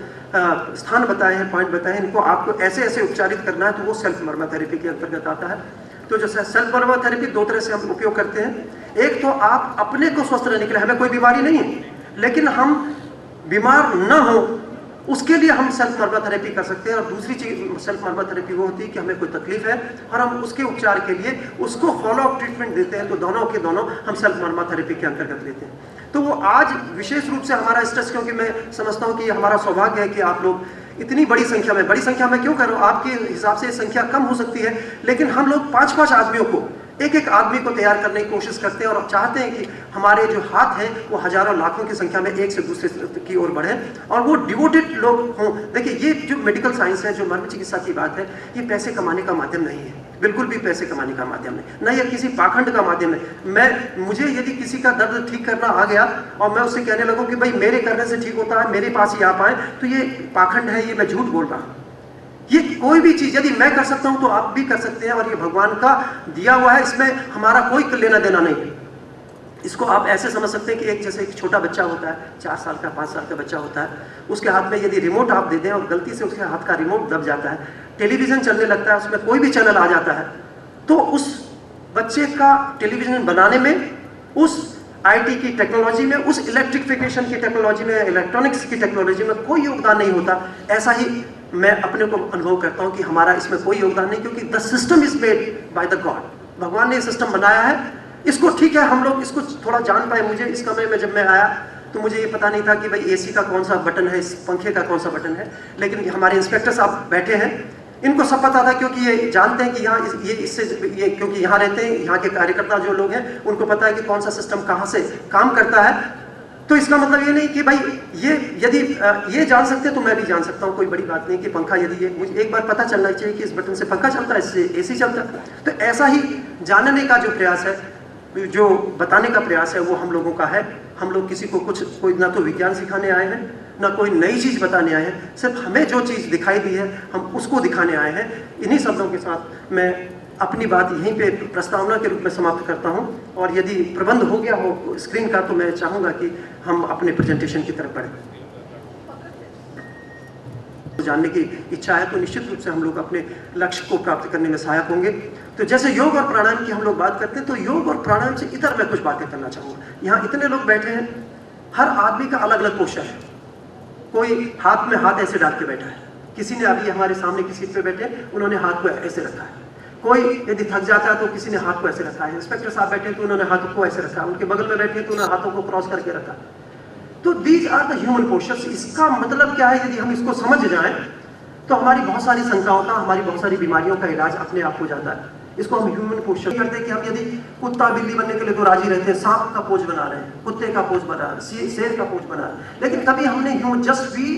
Speaker 4: स्थान बताए हैं, पॉइंट बताए हैं, इनको आपको ऐसे ऐसे उपचारित करना है, तो वो सेल्फ मर्मा थेरेपी के अंतर्गत आता है। तो जो सेल्फ मर्मा थेरेपी 2 तरह से हम उपयोग करते हैं। एक तो आप अपने को स्वस्थ रहने के लिए, हमें कोई बीमारी नहीं है लेकिन हम बीमार न हो उसके लिए हम सेल्फ मर्मा थेरेपी कर सकते हैं। और दूसरी चीज सेल्फ मर्मा थेरेपी वो होती है कि हमें कोई तकलीफ है और हम उसके उपचार के लिए उसको फॉलो अप ट्रीटमेंट देते हैं। तो दोनों के दोनों हम सेल्फ मर्मा थेरेपी के अंतर्गत लेते हैं। तो वो आज विशेष रूप से हमारा स्ट्रेस, क्योंकि मैं समझता हूँ कि ये हमारा सौभाग्य है कि आप लोग इतनी बड़ी संख्या में क्यों करो, आपके हिसाब से संख्या कम हो सकती है, लेकिन हम लोग 5-5 आदमियों को, एक आदमी को तैयार करने की कोशिश करते हैं और चाहते हैं कि हमारे जो हाथ हैं वो हजारों लाखों की संख्या में एक से दूसरे की ओर बढ़े और वो डिवोटेड लोग हों। देखिए, ये जो मेडिकल साइंस है, जो मर्म चिकित्सा की बात है, ये पैसे कमाने का माध्यम नहीं है, बिल्कुल भी पैसे कमाने का माध्यम नहीं, न ये किसी पाखंड का माध्यम है। मुझे यदि किसी का दर्द ठीक करना आ गया और मैं उससे कहने लगूं कि भाई मेरे करने से ठीक होता है, मेरे पास ही आप आए, तो ये पाखंड है, ये मैं झूठ बोल रहा हूँ। ये कोई भी चीज यदि मैं कर सकता हूं तो आप भी कर सकते हैं और ये भगवान का दिया हुआ है, इसमें हमारा कोई लेना देना नहीं। इसको आप ऐसे समझ सकते हैं कि जैसे एक छोटा बच्चा होता है, 4 साल का 5 साल का बच्चा होता है, उसके हाथ में यदि रिमोट आप दे दें और गलती से उसके हाथ का रिमोट दब जाता है, टेलीविजन चलने लगता है, उसमें कोई भी चैनल आ जाता है, तो उस बच्चे का टेलीविजन बनाने में, उस आईटी की टेक्नोलॉजी में, उस इलेक्ट्रिफिकेशन की टेक्नोलॉजी में, इलेक्ट्रॉनिक्स की टेक्नोलॉजी में कोई योगदान नहीं होता। ऐसा ही मैं अपने को अनुभव करता हूं कि हमारा इसमें कोई योगदान नहीं, क्योंकि the system is made by the God. भगवान ने ये सिस्टम बनाया है, इसको ठीक है हम लोग इसको थोड़ा जान पाए। मुझे इस कमरे में जब मैं आया तो मुझे ये पता नहीं था कि भाई एसी का कौन सा बटन है, इस पंखे का कौन सा बटन है, लेकिन हमारे इंस्पेक्टर साहब बैठे हैं, इनको सब पता था, क्योंकि ये जानते हैं कि यहाँ ये क्योंकि यहाँ रहते हैं, यहाँ के कार्यकर्ता जो लोग हैं उनको पता है कि कौन सा सिस्टम कहाँ से काम करता है। तो इसका मतलब ये नहीं कि भाई ये यदि ये जान सकते हैं तो मैं भी जान सकता हूँ, कोई बड़ी बात नहीं कि पंखा यदि ये मुझे एक बार पता चलना चाहिए कि इस बटन से पंखा चलता है, इससे एसी चलता है। तो ऐसा ही जानने का जो प्रयास है, जो बताने का प्रयास है, वो हम लोगों का है। हम लोग किसी को कोई ना तो विज्ञान सिखाने आए हैं, ना कोई नई चीज़ बताने आए हैं, सिर्फ हमें जो चीज़ दिखाई दी है हम उसको दिखाने आए हैं। इन्हीं शब्दों के साथ मैं अपनी बात यहीं पे प्रस्तावना के रूप में समाप्त करता हूं, और यदि प्रबंध हो गया हो स्क्रीन का तो मैं चाहूँगा कि हम अपने प्रेजेंटेशन की तरफ बढ़ें। जानने की इच्छा है तो निश्चित रूप से हम लोग अपने लक्ष्य को प्राप्त करने में सहायक होंगे। तो जैसे योग और प्राणायाम की हम लोग बात करते हैं, तो योग और प्राणायाम से इधर मैं कुछ बातें करना चाहूँगा। यहाँ इतने लोग बैठे हैं, हर आदमी का अलग अलग पोस्चर है। कोई हाथ में हाथ ऐसे डाल के बैठा है, किसी ने अभी हमारे सामने की सीट पे बैठे उन्होंने हाथ को ऐसे रखा है, कोई यदि थक जाता है तो किसी ने हाथ को ऐसे रखा है, इंस्पेक्टर साहब बैठे तो उन्होंने हाथों को ऐसे रखा है, उनके बगल में बैठे तो उन्होंने हाथों को क्रॉस करके रखा। तो these are the human postures. इसका मतलब क्या है, यदि हम इसको समझ जाएं तो हमारी बहुत सारी शंकाओं का, हमारी बहुत सारी बीमारियों का इलाज अपने आप हो जाता है। इसको हम ह्यूमन पोस्चर करते हैं कि हम यदि कुत्ता बिल्ली बनने के लिए तो राजी रहते हैं, सांप का पोज बना रहे हैं, कुत्ते का पोज बना रहे हैं, शेर का पोज बना रहे हैं, लेकिन कभी हमने जस्ट भी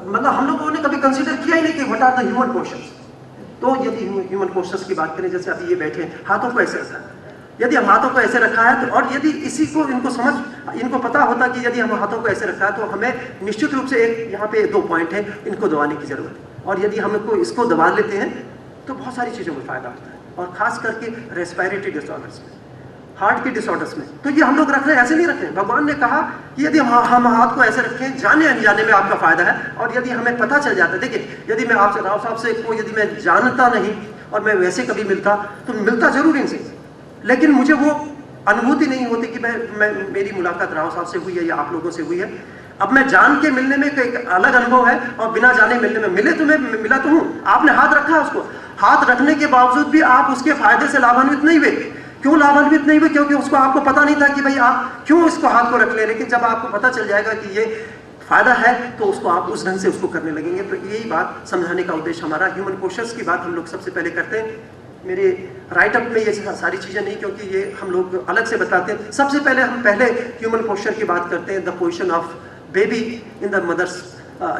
Speaker 4: मतलब हम लोगों ने कभी कंसीडर किया ही नहीं कि what are the human postures. तो तो यदि ह्यूमन पोस्चर्स की बात करें, जैसे अभी ये बैठे हैं, हाथों को ऐसे रखा है, यदि हम हाथों को ऐसे रखा है तो, और यदि इसी को इनको पता होता कि यदि हम हाथों को ऐसे रखा है तो हमें निश्चित रूप से एक यहाँ पे 2 पॉइंट है, इनको दबाने की जरूरत है, और यदि हम इसको दबा लेते हैं तो बहुत सारी चीज़ों में फायदा होता है, और खास करके रेस्पिरेटरी डिसऑर्डर्स में, हार्ट के डिसऑर्डर्स में। तो ये हम लोग रख रहे हैं, ऐसे नहीं रख रहे हैं। भगवान ने कहा कि यदि हम हाथ को ऐसे रखें, जाने अनजाने में आपका फायदा है, और यदि हमें पता चल जाता है, देखिए यदि मैं आपसे राव साहब से को यदि मैं जानता नहीं और मैं वैसे कभी मिलता तो मिलता जरूर इनसे, लेकिन मुझे वो अनुभूति नहीं होती कि मेरी मुलाकात राव साहब से हुई है या आप लोगों से हुई है। अब मैं जान के मिलने में एक अलग अनुभव है, और बिना जाने मिलने में, मिले तो मैं मिला तो हूँ, आपने हाथ रखा, उसको हाथ रखने के बावजूद भी आप उसके फायदे से लाभान्वित नहीं हुए। क्यों लाभान्वित नहीं हुए? क्योंकि उसको आपको पता नहीं था कि भाई आप क्यों इसको हाथ को रख ले, लेकिन जब आपको पता चल जाएगा कि ये फायदा है तो उसको आप उस ढंग से उसको करने लगेंगे। तो यही बात समझाने का उद्देश्य हमारा। ह्यूमन पोस्चर्स की बात हम लोग सबसे पहले करते हैं, मेरे राइटअप में ये सारी चीज़ें नहीं, क्योंकि ये हम लोग अलग से बताते हैं। सबसे पहले हम ह्यूमन पोस्चर की बात करते हैं, the position of baby in the mother's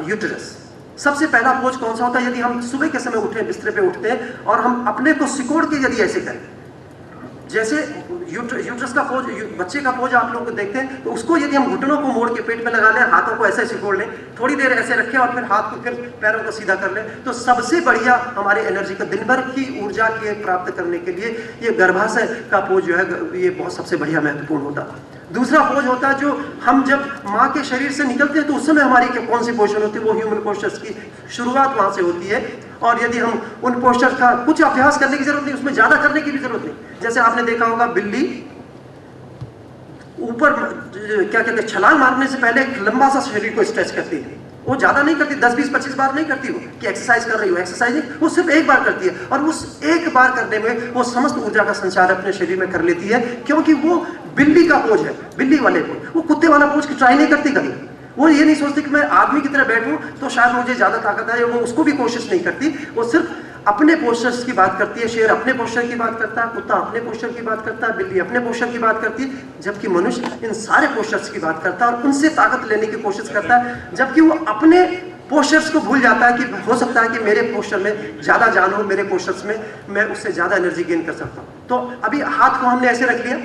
Speaker 4: uterus. सबसे पहला पोज कौन सा होता है? यदि हम सुबह के समय उठे, बिस्तर पे उठते हैं और हम अपने को सिकोड़ के यदि ऐसे करें, जैसे यूट्रस का पोज, बच्चे का पोज आप लोग देखते हैं, तो उसको यदि हम घुटनों को मोड़ के पेट में लगा लें, हाथों को ऐसे सिकोड़ लें, थोड़ी देर ऐसे रखें और फिर हाथ को, फिर पैरों को सीधा कर लें, तो सबसे बढ़िया हमारे एनर्जी का, दिन भर की ऊर्जा के प्राप्त करने के लिए ये गर्भाशय का पोज जो है ये बहुत सबसे बढ़िया महत्वपूर्ण होता है। दूसरा पोज होता है जो हम जब माँ के शरीर से निकलते हैं तो उस समय हमारी कौन सी पोजीशन होती है? वो ह्यूमन पोस्चर्स की शुरुआत वहाँ से होती है। और यदि हम उन पोस्चर का कुछ अभ्यास करने की जरूरत नहीं, उसमें ज्यादा करने की भी जरूरत नहीं। जैसे आपने देखा होगा बिल्ली ऊपर क्या कहते हैं, छलांग मारने से पहले एक लंबा सा शरीर को स्ट्रेच करती है। वो ज्यादा नहीं करती, 10, 20, 25 बार नहीं करती वो कि एक्सरसाइज कर रही हो, एक्सरसाइज नहीं, वो सिर्फ एक बार करती है, और उस एक बार करने में वो समस्त ऊर्जा का संचार अपने शरीर में कर लेती है, क्योंकि वो बिल्ली का पोज है, बिल्ली वाले पोज। वो कुत्ते वाला पोज ट्राई नहीं करती कभी। वो ये नहीं सोचती कि मैं आदमी की तरह बैठूं तो शायद मुझे ज्यादा ताकत है, वो उसको भी कोशिश नहीं करती। वो सिर्फ अपने पोस्चर्स की बात करती है। शेर अपने पोस्चर की बात करता है, कुत्ता अपने पोस्चर की बात करता है, बिल्ली अपने पोस्चर की बात करती है, जबकि मनुष्य इन सारे पोस्चर्स की बात करता है और उनसे ताकत लेने की कोशिश करता है, जबकि वो अपने पोस्चर्स को भूल जाता है कि हो सकता है कि मेरे पोस्चर में ज्यादा जान हो, मेरे पोस्चर्स में मैं उससे ज्यादा एनर्जी गेन कर सकता हूँ। तो अभी हाथ को हमने ऐसे रख लिया,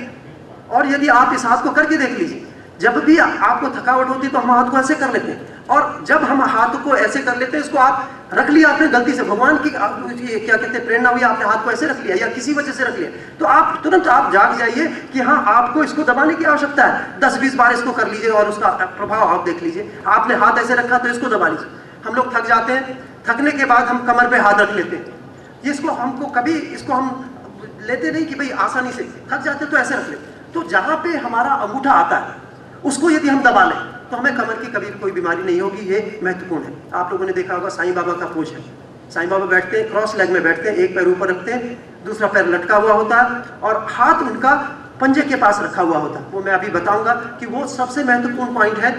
Speaker 4: और यदि आप इस हाथ को करके देख लीजिए, जब भी आपको थकावट होती है तो हम हाथ को ऐसे कर लेते हैं, और जब हम हाथ को ऐसे कर लेते हैं, इसको आप रख लिया आपने गलती से, भगवान की क्या कहते हैं प्रेरणा हुई, आपने हाथ को ऐसे रख लिया या किसी वजह से रख लिया, तो आप तुरंत आप जाग जाइए कि हाँ आपको इसको दबाने की आवश्यकता है। 10-20 बार इसको कर लीजिए और उसका प्रभाव आप देख लीजिए। आपने हाथ ऐसे रखा तो इसको दबा लीजिए। हम लोग थक जाते हैं, थकने के बाद हम कमर पे हाथ रख लेते हैं। इसको हमको कभी इसको हम लेते नहीं कि भाई आसानी से थक जाते तो ऐसे रख लेते। तो जहाँ पे हमारा अंगूठा आता है उसको यदि हम दबा लें तो हमें कमर की कभी कोई बीमारी नहीं होगी। ये महत्वपूर्ण है। आप लोगों ने देखा होगा साईं बाबा का पोज है। साईं बाबा बैठते हैं, क्रॉस लेग में बैठते हैं, एक पैर ऊपर रखते हैं, दूसरा पैर लटका हुआ होता है और हाथ उनका पंजे के पास रखा हुआ होता है। वो मैं अभी बताऊंगा कि वो सबसे महत्वपूर्ण पॉइंट है।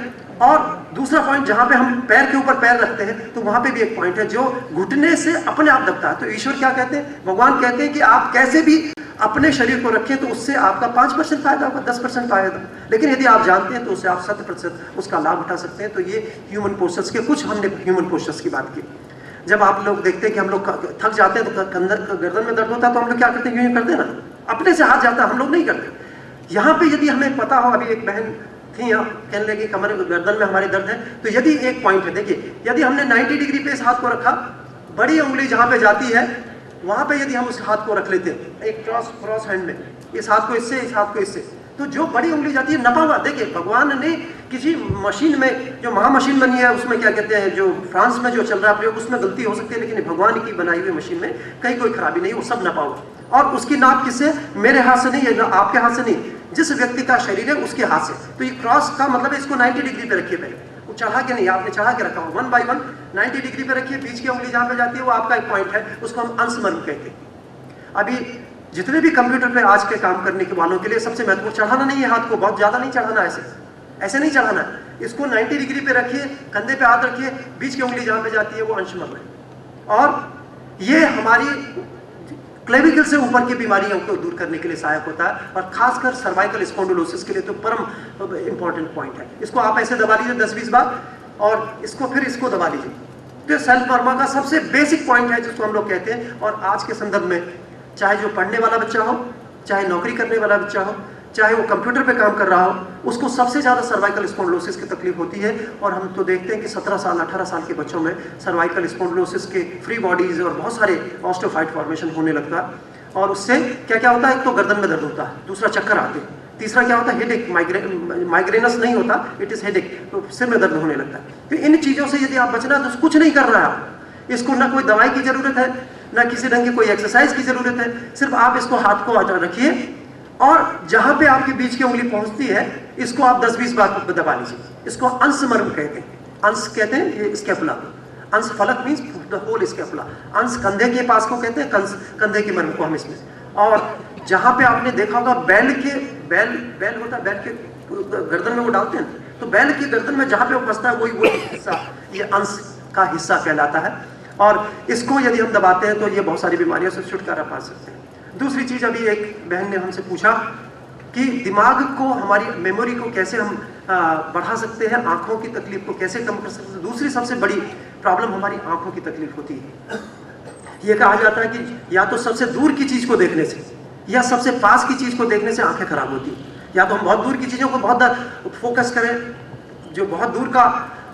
Speaker 4: और दूसरा पॉइंट जहां पे हम पैर के ऊपर पैर रखते हैं तो वहां पे भी एक पॉइंट है जो घुटने से अपने आप दबता है। तो ईश्वर क्या कहते हैं, भगवान कहते हैं कि आप कैसे भी अपने शरीर को रखें तो उससे आपका 5% फायदा होगा, 10% फायदा, लेकिन यदि आप जानते हैं तो उससे आप 100% उसका लाभ उठा सकते हैं। तो ये ह्यूमन पोस्चर्स के कुछ हमने ह्यूमन पोस्चर्स की बात की। जब आप लोग देखते हैं कि हम लोग थक जाते हैं तो गर्दन में दर्द होता है तो हम लोग क्या करते हैं, यूं करते हैं ना, अपने से हाथ जाता है, हम लोग नहीं करते। यहाँ पे यदि हमें पता हो, अभी एक बहन थी यहाँ, कहने लगी कमर गर्दन में हमारे दर्द है, तो यदि एक पॉइंट है, देखिए यदि हमने 90 डिग्री पे इस हाथ को रखा, बड़ी उंगली जहाँ पे जाती है वहां पे यदि हम उस हाथ को रख लेते हैं एक क्रॉस हैंड में, इस हाथ को इससे, इस हाथ को इससे, तो जो बड़ी उंगली जाती है नपा हुआ। देखिए भगवान ने किसी मशीन में, जो महामशीन बनी है उसमें क्या कहते हैं, जो फ्रांस में जो चल रहा है प्रयोग, उसमें गलती हो सकती है, लेकिन भगवान की बनाई हुई मशीन में कहीं कोई खराबी नहीं, वो सब नपा हुआ। और उसकी नाप किससे, मेरे हाथ से नहीं है, आपके हाथ से नहीं, जिस व्यक्ति का शरीर है उसके हाथ से। तो ये क्रॉस का मतलब है इसको 90 डिग्री पे रखिए, पहले वो चढ़ा के नहीं, आपने चढ़ा के रखा हो, 1 बाय 1 90 डिग्री पे रखिए। बीच की उंगली जहाँ पे जाती है वो आपका एक पॉइंट है, उसको हम अंशमर्म कहते हैं। अभी जितने भी कंप्यूटर पे आज के काम करने के वालों के लिए सबसे महत्वपूर्ण, चढ़ाना नहीं है हाथ को, बहुत ज्यादा नहीं चढ़ाना, ऐसे नहीं चढ़ाना है। इसको 90 डिग्री पे रखिए, कंधे पे हाथ रखिए, बीच की उंगली जहाँ पे जाती है वो अंशमर्म है। और ये हमारी क्लेविकल से ऊपर की बीमारियों को दूर करने के लिए सहायक होता है, और खासकर सर्वाइकल स्पॉन्डिलोसिस के लिए तो परम इंपॉर्टेंट पॉइंट है। इसको आप ऐसे दबा लीजिए 10-20 बार, और इसको फिर इसको दबा लीजिए, तो सेल्फ वर्मा का सबसे बेसिक पॉइंट है जिसको हम लोग कहते हैं। और आज के संदर्भ में चाहे जो पढ़ने वाला बच्चा हो, चाहे नौकरी करने वाला बच्चा हो, चाहे वो कंप्यूटर पे काम कर रहा हो, उसको सबसे ज़्यादा सर्वाइकल स्पॉन्डिलोसिस की तकलीफ होती है। और हम तो देखते हैं कि 17 साल 18 साल के बच्चों में सर्वाइकल स्पॉन्डिलोसिस के फ्री बॉडीज और बहुत सारे ऑस्टियोफाइट फॉर्मेशन होने लगता है। और उससे क्या क्या होता है, एक तो गर्दन में दर्द होता है, दूसरा चक्कर आते हैं, तीसरा क्या होता है, हेडेक, माइग्रेनस नहीं होता, इट इज़ हेडेक, तो सिर में दर्द होने लगता है। तो इन चीज़ों से यदि आप बचना, तो कुछ नहीं कर रहा है, इसको ना कोई दवाई की ज़रूरत है, ना किसी ढंग की कोई एक्सरसाइज की ज़रूरत है, सिर्फ आप इसको हाथ को आटा रखिए और जहाँ पे आपके बीच की उंगली पहुँचती है इसको आप 10-20 बार दबा लीजिए। इसको अंश मर्म कहते हैं, अंश कहते हैं ये स्कैपुला, अंश फलक मीन्स द होल स्कैपुला, अंश कंधे के पास को कहते हैं, कंधे के मर्म को हम इसमें। और जहाँ पे आपने देखा होगा बैल होता है, बैल के गर्दन में वो डालते हैं, तो बैल की गर्दन में जहाँ पे वो फंसता है वही हिस्सा ये अंश का हिस्सा कहलाता है। और इसको यदि हम दबाते हैं तो ये बहुत सारी बीमारियों से छुटकारा पा सकते हैं। दूसरी चीज़, अभी एक बहन ने हमसे पूछा कि दिमाग को, हमारी मेमोरी को कैसे हम बढ़ा सकते हैं, आँखों की तकलीफ को कैसे कम कर सकते हैं। दूसरी सबसे बड़ी प्रॉब्लम हमारी आँखों की तकलीफ होती है। ये कहा जाता है कि या तो सबसे दूर की चीज़ को देखने से या सबसे पास की चीज़ को देखने से आंखें खराब होती हैं। या तो हम बहुत दूर की चीज़ों को बहुत फोकस करें, जो बहुत दूर का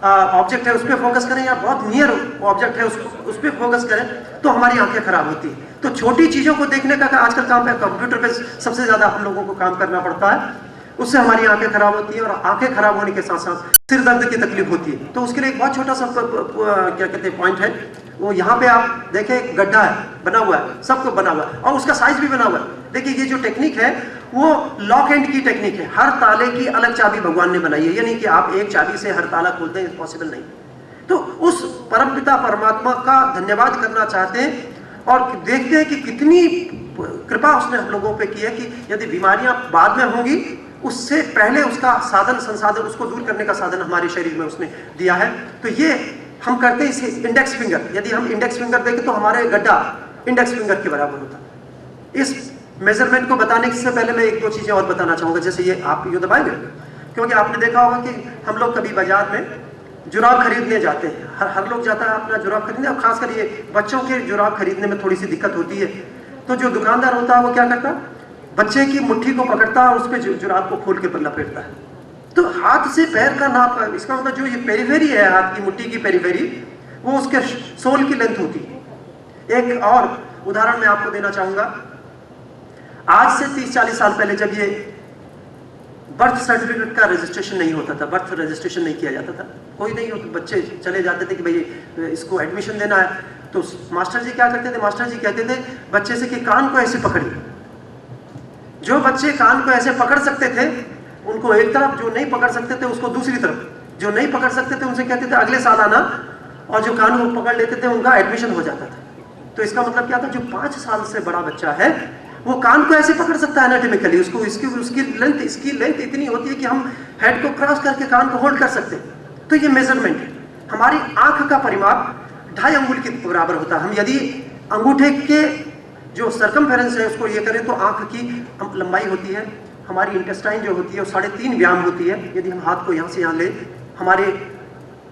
Speaker 4: ऑब्जेक्ट है उस पर फोकस करें, या बहुत नियर ऑब्जेक्ट है उस पर फोकस करें, तो हमारी आंखें खराब होती हैं। तो छोटी चीज़ों को देखने का आजकल काम है, कंप्यूटर पे सबसे ज़्यादा हम लोगों को काम करना पड़ता है, उससे हमारी आंखें खराब होती हैं। और आंखें खराब होने के साथ साथ सिर दर्द की तकलीफ होती है। तो उसके लिए एक बहुत छोटा सा क्या कहते हैं पॉइंट है, वो यहाँ पे आप देखें, एक गड्ढा है बना हुआ है, सबको बना हुआ है और उसका साइज भी बना हुआ है। देखिए ये जो टेक्निक है वो लॉक एंड की टेक्निक है, हर ताले की अलग चाबी भगवान ने बनाई है, यानी कि आप एक चाबी से हर ताला खोलते हैं, पॉसिबल नहीं। तो उस परमपिता परमात्मा का धन्यवाद करना चाहते हैं और देखते हैं कि कितनी कृपा उसने हम लोगों पे की है कि यदि बीमारियां बाद में होंगी उससे पहले उसका साधन संसाधन, उसको दूर करने का साधन हमारे शरीर में उसने दिया है। तो ये हम करते हैं। इसे इंडेक्स फिंगर, यदि हम इंडेक्स फिंगर देखें तो हमारे गड्ढा इंडेक्स फिंगर के बराबर होता है। इस मेजरमेंट को बताने से पहले मैं एक दो चीज़ें और बताना चाहूँगा। जैसे ये आप यूँ दबाएंगे, क्योंकि आपने देखा होगा कि हम लोग कभी बाजार में जुराब खरीदने जाते हैं, हर लोग जाता है अपना जुराब खरीदने, और खासकर ये बच्चों के जुराब खरीदने में थोड़ी सी दिक्कत होती है। तो जो दुकानदार होता है वो क्या करता है, बच्चे की मुट्ठी को पकड़ता है और उस पर जुराब को खोल के लपेटता है। तो हाथ से पैर का नाप, इसका मतलब जो ये पेरीफेरी है हाथ की मुट्ठी की पेरीफेरी, वो उसके सोल की लेंथ होती है। एक और उदाहरण मैं आपको देना चाहूँगा। आज से 30-40 साल पहले जब ये बर्थ सर्टिफिकेट का रजिस्ट्रेशन नहीं होता था, बर्थ रजिस्ट्रेशन नहीं किया जाता था, कोई नहीं होता, बच्चे चले जाते थे कि भाई इसको एडमिशन देना है, तो मास्टर जी क्या करते थे, मास्टर जी कहते थे बच्चे से कि कान को ऐसे पकड़िए। जो बच्चे कान को ऐसे पकड़ सकते थे उनको एक तरफ, जो नहीं पकड़ सकते थे उसको दूसरी तरफ, जो नहीं पकड़ सकते थे उनसे कहते थे अगले साल आना, और जो कान को पकड़ लेते थे उनका एडमिशन हो जाता था। तो इसका मतलब क्या था, जो 5 साल से बड़ा बच्चा है वो कान को ऐसे पकड़ सकता है एनाटॉमिकली, उसको इसकी लेंथ इतनी होती है कि हम हेड को क्रॉस करके कान को होल्ड कर सकते हैं। तो ये मेजरमेंट है। हमारी आंख का परिमाप 2.5 अंगुल के बराबर होता है। हम यदि अंगूठे के जो सर्कमफेरेंस है उसको ये करें तो आंख की लंबाई होती है। हमारी इंटेस्टाइन जो होती है वो 3.5 व्याम होती है। यदि हम हाथ को यहाँ से यहाँ ले, हमारे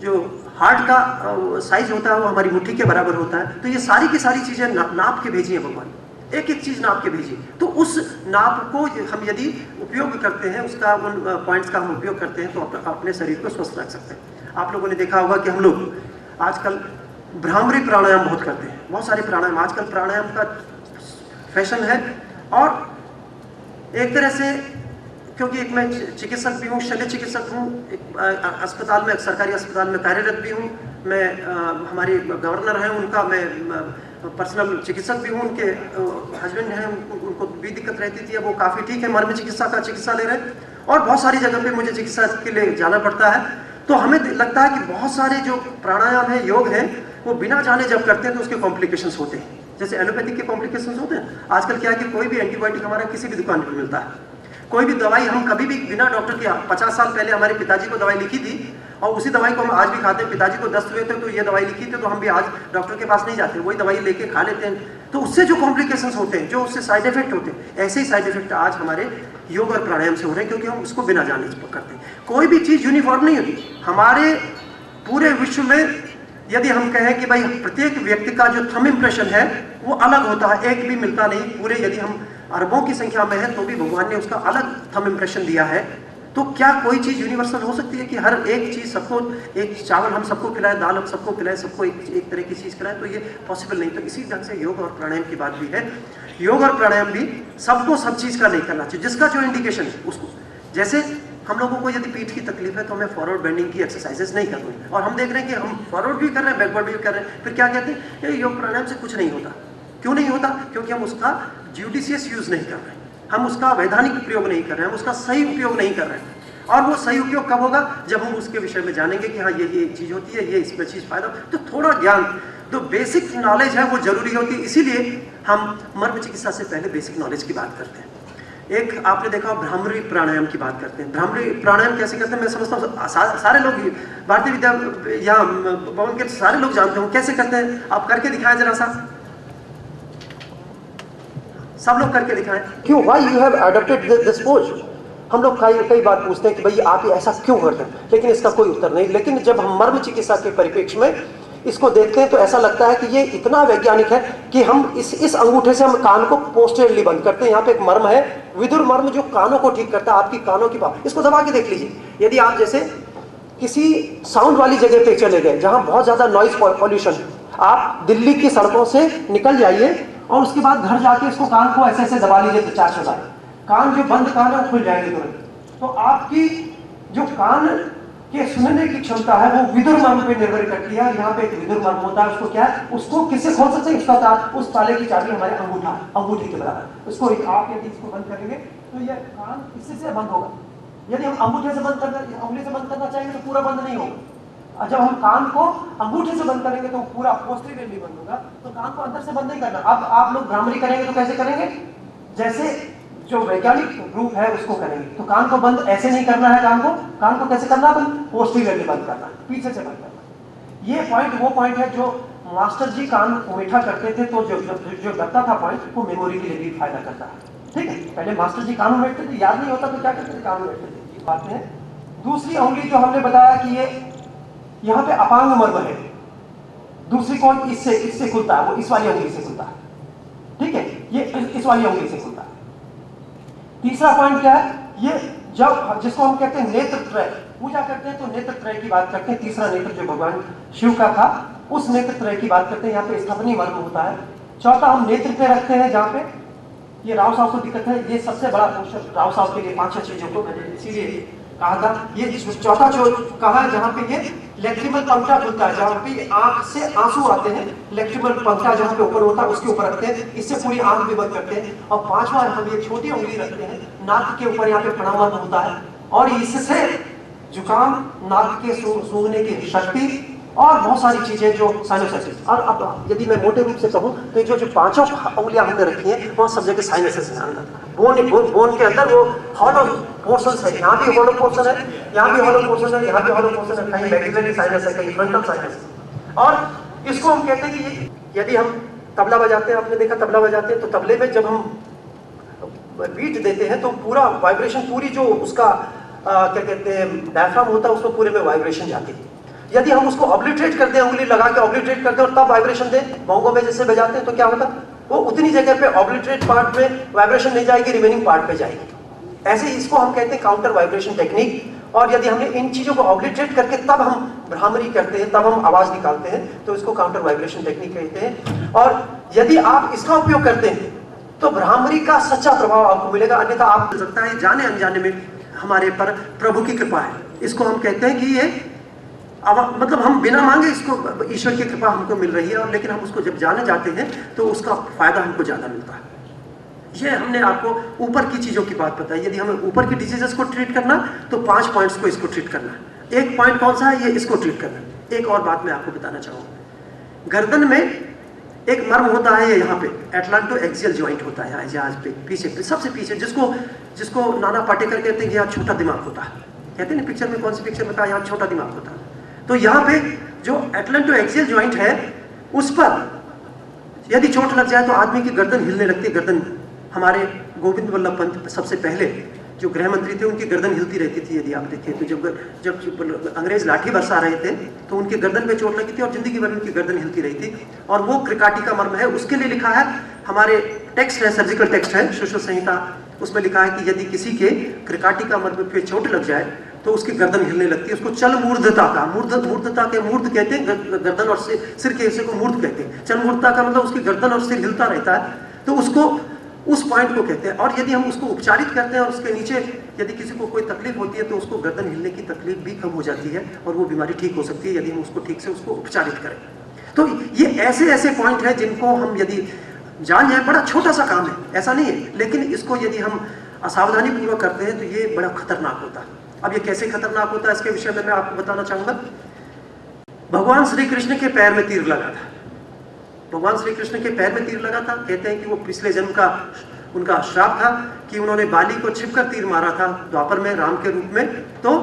Speaker 4: जो हार्ट का साइज होता है वो हमारी मुट्ठी के बराबर होता है। तो ये सारी की सारी चीज़ें नाप के भेजी है भगवान, एक एक चीज़ नाप के भेजी। तो उस नाप को हम यदि उपयोग करते हैं, उसका उन पॉइंट्स का हम उपयोग करते हैं तो अपने शरीर को स्वस्थ रख सकते हैं। आप लोगों ने देखा होगा कि हम लोग आजकल भ्रामरी प्राणायाम बहुत करते हैं, बहुत सारे प्राणायाम, आजकल प्राणायाम का फैशन है। और एक तरह से, क्योंकि एक मैं चिकित्सक भी हूँ, शल्य चिकित्सक हूँ, अस्पताल में, सरकारी अस्पताल में कार्यरत भी हूँ मैं, हमारे गवर्नर हैं उनका मैं पर्सनल चिकित्सक भी हूँ, उनके हस्बैंड हैं उनको भी दिक्कत रहती थी, अब वो काफ़ी ठीक है, मर्म चिकित्सा ले रहे हैं। और बहुत सारी जगह पे मुझे चिकित्सा के लिए जाना पड़ता है। तो हमें लगता है कि बहुत सारे जो प्राणायाम है, योग है, वो बिना जाने जब करते हैं तो उसके कॉम्प्लिकेशंस होते हैं। जैसे एलोपैथिक के कॉम्प्लिकेशंस होते हैं। आजकल क्या है कि कोई भी एंटीबायोटिक हमारा किसी भी दुकान पर मिलता है, कोई भी दवाई हम कभी भी बिना डॉक्टर के, 50 साल पहले हमारे पिताजी को दवाई लिखी थी और उसी दवाई को हम आज भी खाते हैं। पिताजी को दस्त हुए थे तो ये दवाई लिखी थी, तो हम भी आज डॉक्टर के पास नहीं जाते, वही दवाई लेके खा लेते हैं। तो उससे जो कॉम्प्लिकेशंस होते हैं, जो उससे साइड इफेक्ट होते हैं, ऐसे ही साइड इफेक्ट आज हमारे योग और प्राणायाम से हो रहे हैं, क्योंकि हम उसको बिना जाने करते हैं। कोई भी चीज़ यूनिफॉर्म नहीं होती। हमारे पूरे विश्व में यदि हम कहें कि भाई प्रत्येक व्यक्ति का जो थंब इम्प्रेशन है वो अलग होता है, एक भी मिलता नहीं, पूरे यदि हम अरबों की संख्या में है तो भी भगवान ने उसका अलग थंब इम्प्रेशन दिया है, तो क्या कोई चीज़ यूनिवर्सल हो सकती है कि हर एक चीज़ सबको, एक चावल हम सबको खिलाएं, दाल हम सबको खिलाएं, सबको एक तरह की चीज़ खिलाएं, तो ये पॉसिबल नहीं। तो इसी ढंग से योग और प्राणायाम की बात भी है। योग और प्राणायाम भी सबको सब चीज़ का नहीं करना चाहिए, जिसका जो इंडिकेशन है उसको। जैसे हम लोगों को यदि पीठ की तकलीफ है तो हमें फॉरवर्ड बेंडिंग की एक्सरसाइजेस नहीं करनी, और हम देख रहे हैं कि हम फॉरवर्ड भी कर रहे हैं, बैकवर्ड भी कर रहे हैं, फिर क्या कहते हैं ये योग प्राणायाम से कुछ नहीं होता। क्यों नहीं होता? क्योंकि हम उसका ज्यूडिशियस यूज़ नहीं कर रहे हैं, हम उसका वैधानिक उपयोग नहीं कर रहे हैं, हम उसका सही उपयोग नहीं कर रहे हैं। और वो सही उपयोग कब होगा? जब हम उसके विषय में जानेंगे कि हाँ ये चीज़ होती है, ये इसमें चीज़ फायदा। तो थोड़ा ज्ञान, जो बेसिक नॉलेज है वो जरूरी होती है, इसीलिए हम मर्म चिकित्सा से पहले बेसिक नॉलेज की बात करते हैं। एक आपने देखा भ्रामरी प्राणायाम की बात करते हैं। भ्रामरी प्राणायाम कैसे करते हैं? मैं समझता हूँ सारे लोग भारतीय विद्या या भवन के सारे लोग जानते हो कैसे करते हैं। आप करके दिखाएं जरा सा, सब लोग करके दिखाएं। क्यों? Why you have adopted this pose? हम लोग कई बार पूछते हैं कि भाई आप ऐसा क्यों करते हैं, लेकिन इसका कोई उत्तर नहीं। लेकिन जब हम मर्म चिकित्सा के परिप्रेक्ष्य में इसको देखते हैं तो ऐसा लगता है कि ये इतना वैज्ञानिक है कि हम इस अंगूठे से हम कान को पोस्टेरली बंद करते हैं। यहाँ पे एक मर्म है, विदुर मर्म, जो कानों को ठीक करता है, आपकी कानों की बात। इसको दबा के देख लीजिए। यदि आप जैसे किसी साउंड वाली जगह पे चले गए जहाँ बहुत ज़्यादा नॉइज पॉल्यूशन, आप दिल्ली की सड़कों से निकल जाइए और उसके बाद घर जाके इसको कान को ऐसे ऐसे दबा लीजिए 50 बार, कान जो बंद कान है वो खुल जाएंगे तुरंत। तो आपकी जो कान के सुनने की क्षमता है वो विदुर मर्म पे निर्भर करती है। यहाँ पे एक विदुर मर्म होता है, उसको क्या है, उसको किससे खोल सकते हैं? उसका उस ताले की चाबी हमारे अंगूठी के बराबर। उसको आप यदि इसको बंद करेंगे तो ये कान इससे से बंद होगा। यदि हम अंगूठे से बंद करना, उंगली से बंद करना चाहेंगे तो पूरा बंद नहीं होगा, और जब हम कान को अंगूठे से बंद करेंगे तो पूरा पोस्टीरियरली बंद होगा। तो कान को अंदर से बंद नहीं करना। अब आप लोग भ्रामरी करेंगे तो कैसे करेंगे? जैसे जो वैज्ञानिक रूप है उसको करेंगे। तो कान को बंद ऐसे नहीं करना है, कान को कैसे करना? बंद पोस्टीरियरली बंद करना, पीछे से बंद करना। ये पॉइंट वो पॉइंट है जो मास्टर जी कान उमेठा करते थे, तो जो लगता था पॉइंट वो मेमोरी के लिए भी फायदा करता है। ठीक है, पहले मास्टर जी कान उमेठते थे, याद नहीं होता तो क्या करते थे? कान उमेठते थे। ये बात है। दूसरी उंगली जो हमने बताया कि ये यहाँ पे अपांग मर्म है, दूसरी कौन इससे खुलता है? वो इस वाली उंगली से खुलता है। ठीक है, ये इस वाली उंगली से खुलता है। तीसरा पॉइंट क्या है? ये जब जिसको हम कहते हैं नेत्र त्रय, पूजा करते हैं तो नेत्र त्रय की बात करते हैं। तीसरा नेत्र जो भगवान शिव का था उस नेत्र त्रय की बात करते हैं। यहाँ पे स्थापनी मर्म होता है। चौथा हम नेत्र पे रखते हैं, जहाँ पे ये राव साहब को दिक्कत है, ये सबसे बड़ा क्वेश्चन राव साहब के लिए 5-6 चीजों को मैंने इसीलिए कहा था। ये चौथा जो कहा है जहाँ पे ये लैक्रिमल पंक्टा खुलता है, जहाँ पे आंख से आंसू आते हैं, लैक्रिमल पंक्टा जहाँ पे ऊपर होता है उसके ऊपर रखते हैं, इससे पूरी आंख भी बंद करते हैं। और 5वां हम ये छोटी उंगली रखते हैं नाक के ऊपर, यहाँ पे प्रणाम होता है, और इससे जुकाम, नाक के सूंघने की शक्ति और बहुत सारी चीजें जो साइनोसाइटिस। और अब यदि मैं मोटे रूप से कहूँ तो जो 5 उंगलियां हमने रखी हैं वहाँ सब जगह साइनसेस है अंदर। बोन के अंदर वो हॉलो पोर्शंस है, यहाँ भी हॉलो पोर्शन है, यहाँ भी हॉलो पोर्शन है, यहाँ भी हॉलो पोर्शन है, कहीं मैक्सिलरी साइनस है, कहीं फ्रंटल साइनस है। और इसको हम कहते हैं कि यदि हम तबला बजाते हैं, आपने देखा तबला बजाते हैं, तो तबले में जब हम बीट देते हैं तो पूरा वाइब्रेशन, पूरी जो उसका क्या कहते हैं डायफ्राम होता है, उसको पूरे में वाइब्रेशन जाती है। यदि हम उसको ऑब्लिटरेट करते हैं, उंगली लगा के ऑब्लिटरेट करते हैं और तब वाइब्रेशन दें, बोंगो में जैसे बजाते हैं, तो क्या होता है? वो उतनी जगह पे ऑब्लिटरेट पार्ट में वाइब्रेशन नहीं जाएगी, रिमेनिंग पार्ट पे जाएगी। ऐसे इसको हम कहते हैं काउंटर वाइब्रेशन टेक्निक। और यदि हमने इन चीजों को ऑब्लिटरेट करके तब हम भ्रामरी करते हैं, तब हम आवाज निकालते हैं, तो इसको काउंटर वाइब्रेशन टेक्निक कहते हैं। और यदि आप इसका उपयोग करते हैं तो भ्रामरी का सच्चा प्रभाव आपको मिलेगा, अन्यथा आप मिल सकता है जाने अनजाने में हमारे पर प्रभु की कृपा है। इसको हम कहते हैं कि ये मतलब हम बिना मांगे इसको ईश्वर की कृपा हमको मिल रही है, और लेकिन हम उसको जब जाने जाते हैं तो उसका फायदा हमको ज़्यादा मिलता है। ये हमने आपको ऊपर की चीज़ों की बात बताई। यदि हमें ऊपर की डिजीजेस को ट्रीट करना तो 5 पॉइंट्स को इसको ट्रीट करना है। एक पॉइंट कौन सा है? ये इसको ट्रीट करना है। एक और बात मैं आपको बताना चाहूँगा, गर्दन में एक मर्म होता है, यहाँ पे एटलांटो एक्सियल जॉइंट होता है, यहाँ पे पीछे सबसे पीछे, जिसको नाना पाटेकर कहते हैं कि यहाँ छोटा दिमाग होता है। कहते हैं ना पिक्चर में, कौन सी पिक्चर में कहा यहाँ छोटा दिमाग होता है। तो यहाँ पे जो एटलांटो एक्सियल जॉइंट है उस पर यदि चोट लग जाए तो आदमी की गर्दन हिलने लगती है। गर्दन हमारे गोविंद वल्लभ पंत सबसे पहले जो गृह मंत्री थे उनकी गर्दन हिलती रहती थी। यदि आप देखें तो जब अंग्रेज लाठी बरसा रहे थे तो उनकी गर्दन पे चोट लगी थी और जिंदगी भर उनकी गर्दन हिलती रही थी। और वो क्रिकाटी का मर्म है, उसके लिए लिखा है, हमारे टेक्स्ट है, सर्जिकल टेक्स्ट है, सुश्रुत संहिता, उसमें लिखा है कि यदि किसी के क्रिकाटी का मर्म पे चोट लग जाए तो उसकी गर्दन हिलने लगती है। उसको चल मूर्धता का, मूर्धता के मूर्ध कहते हैं, गर्दन और सिर के हिस्से को मूर्ध कहते हैं। चल मूर्धता का मतलब उसकी गर्दन और सिर हिलता रहता है, तो उसको उस पॉइंट को कहते हैं। और यदि हम उसको उपचारित करते हैं और उसके नीचे यदि किसी को कोई तकलीफ होती है तो उसको गर्दन हिलने की तकलीफ भी कम हो जाती है और वो बीमारी ठीक हो सकती है यदि हम उसको ठीक से उसको उपचारित करें। तो ये ऐसे ऐसे पॉइंट हैं जिनको हम यदि जान जाए, बड़ा छोटा सा काम है, ऐसा नहीं है, लेकिन इसको यदि हम असावधानी पूर्वक करते हैं तो ये बड़ा खतरनाक होता है। अब ये कैसे खतरनाक होता है इसके विषय में मैं आपको बताना चाहूंगा। भगवान श्री कृष्ण के पैर में तीर लगा था। भगवान श्री कृष्ण के पैर में तीर लगा था। कहते हैं कि वो पिछले जन्म का उनका श्राप था कि उन्होंने बाली को छिपकर तीर मारा था द्वापर में राम के रूप में, तो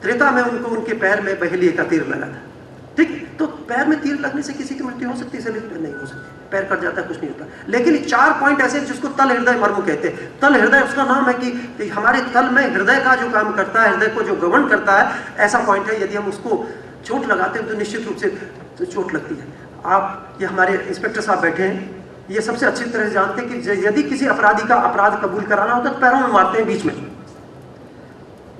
Speaker 4: त्रेता में उनको उनके पैर में बहेलिए का तीर लगा था। ठीक, तो पैर में तीर लगने से किसी की मृत्यु हो सकती है? नहीं हो सकती, पैर कट जाता है, कुछ नहीं होता। लेकिन 4 पॉइंट ऐसे जिसको तल हृदय मर्म कहते हैं। तल हृदय उसका नाम है कि हमारे तल में हृदय का जो काम करता है, हृदय को जो गवर्न करता है, ऐसा पॉइंट है। यदि हम उसको चोट लगाते हैं तो निश्चित रूप से चोट लगती है। आप, ये हमारे इंस्पेक्टर साहब बैठे हैं, ये सबसे अच्छी तरह से जानते हैं कि यदि किसी अपराधी का अपराध कबूल कराना होता है तो पैरों में मारते हैं, बीच में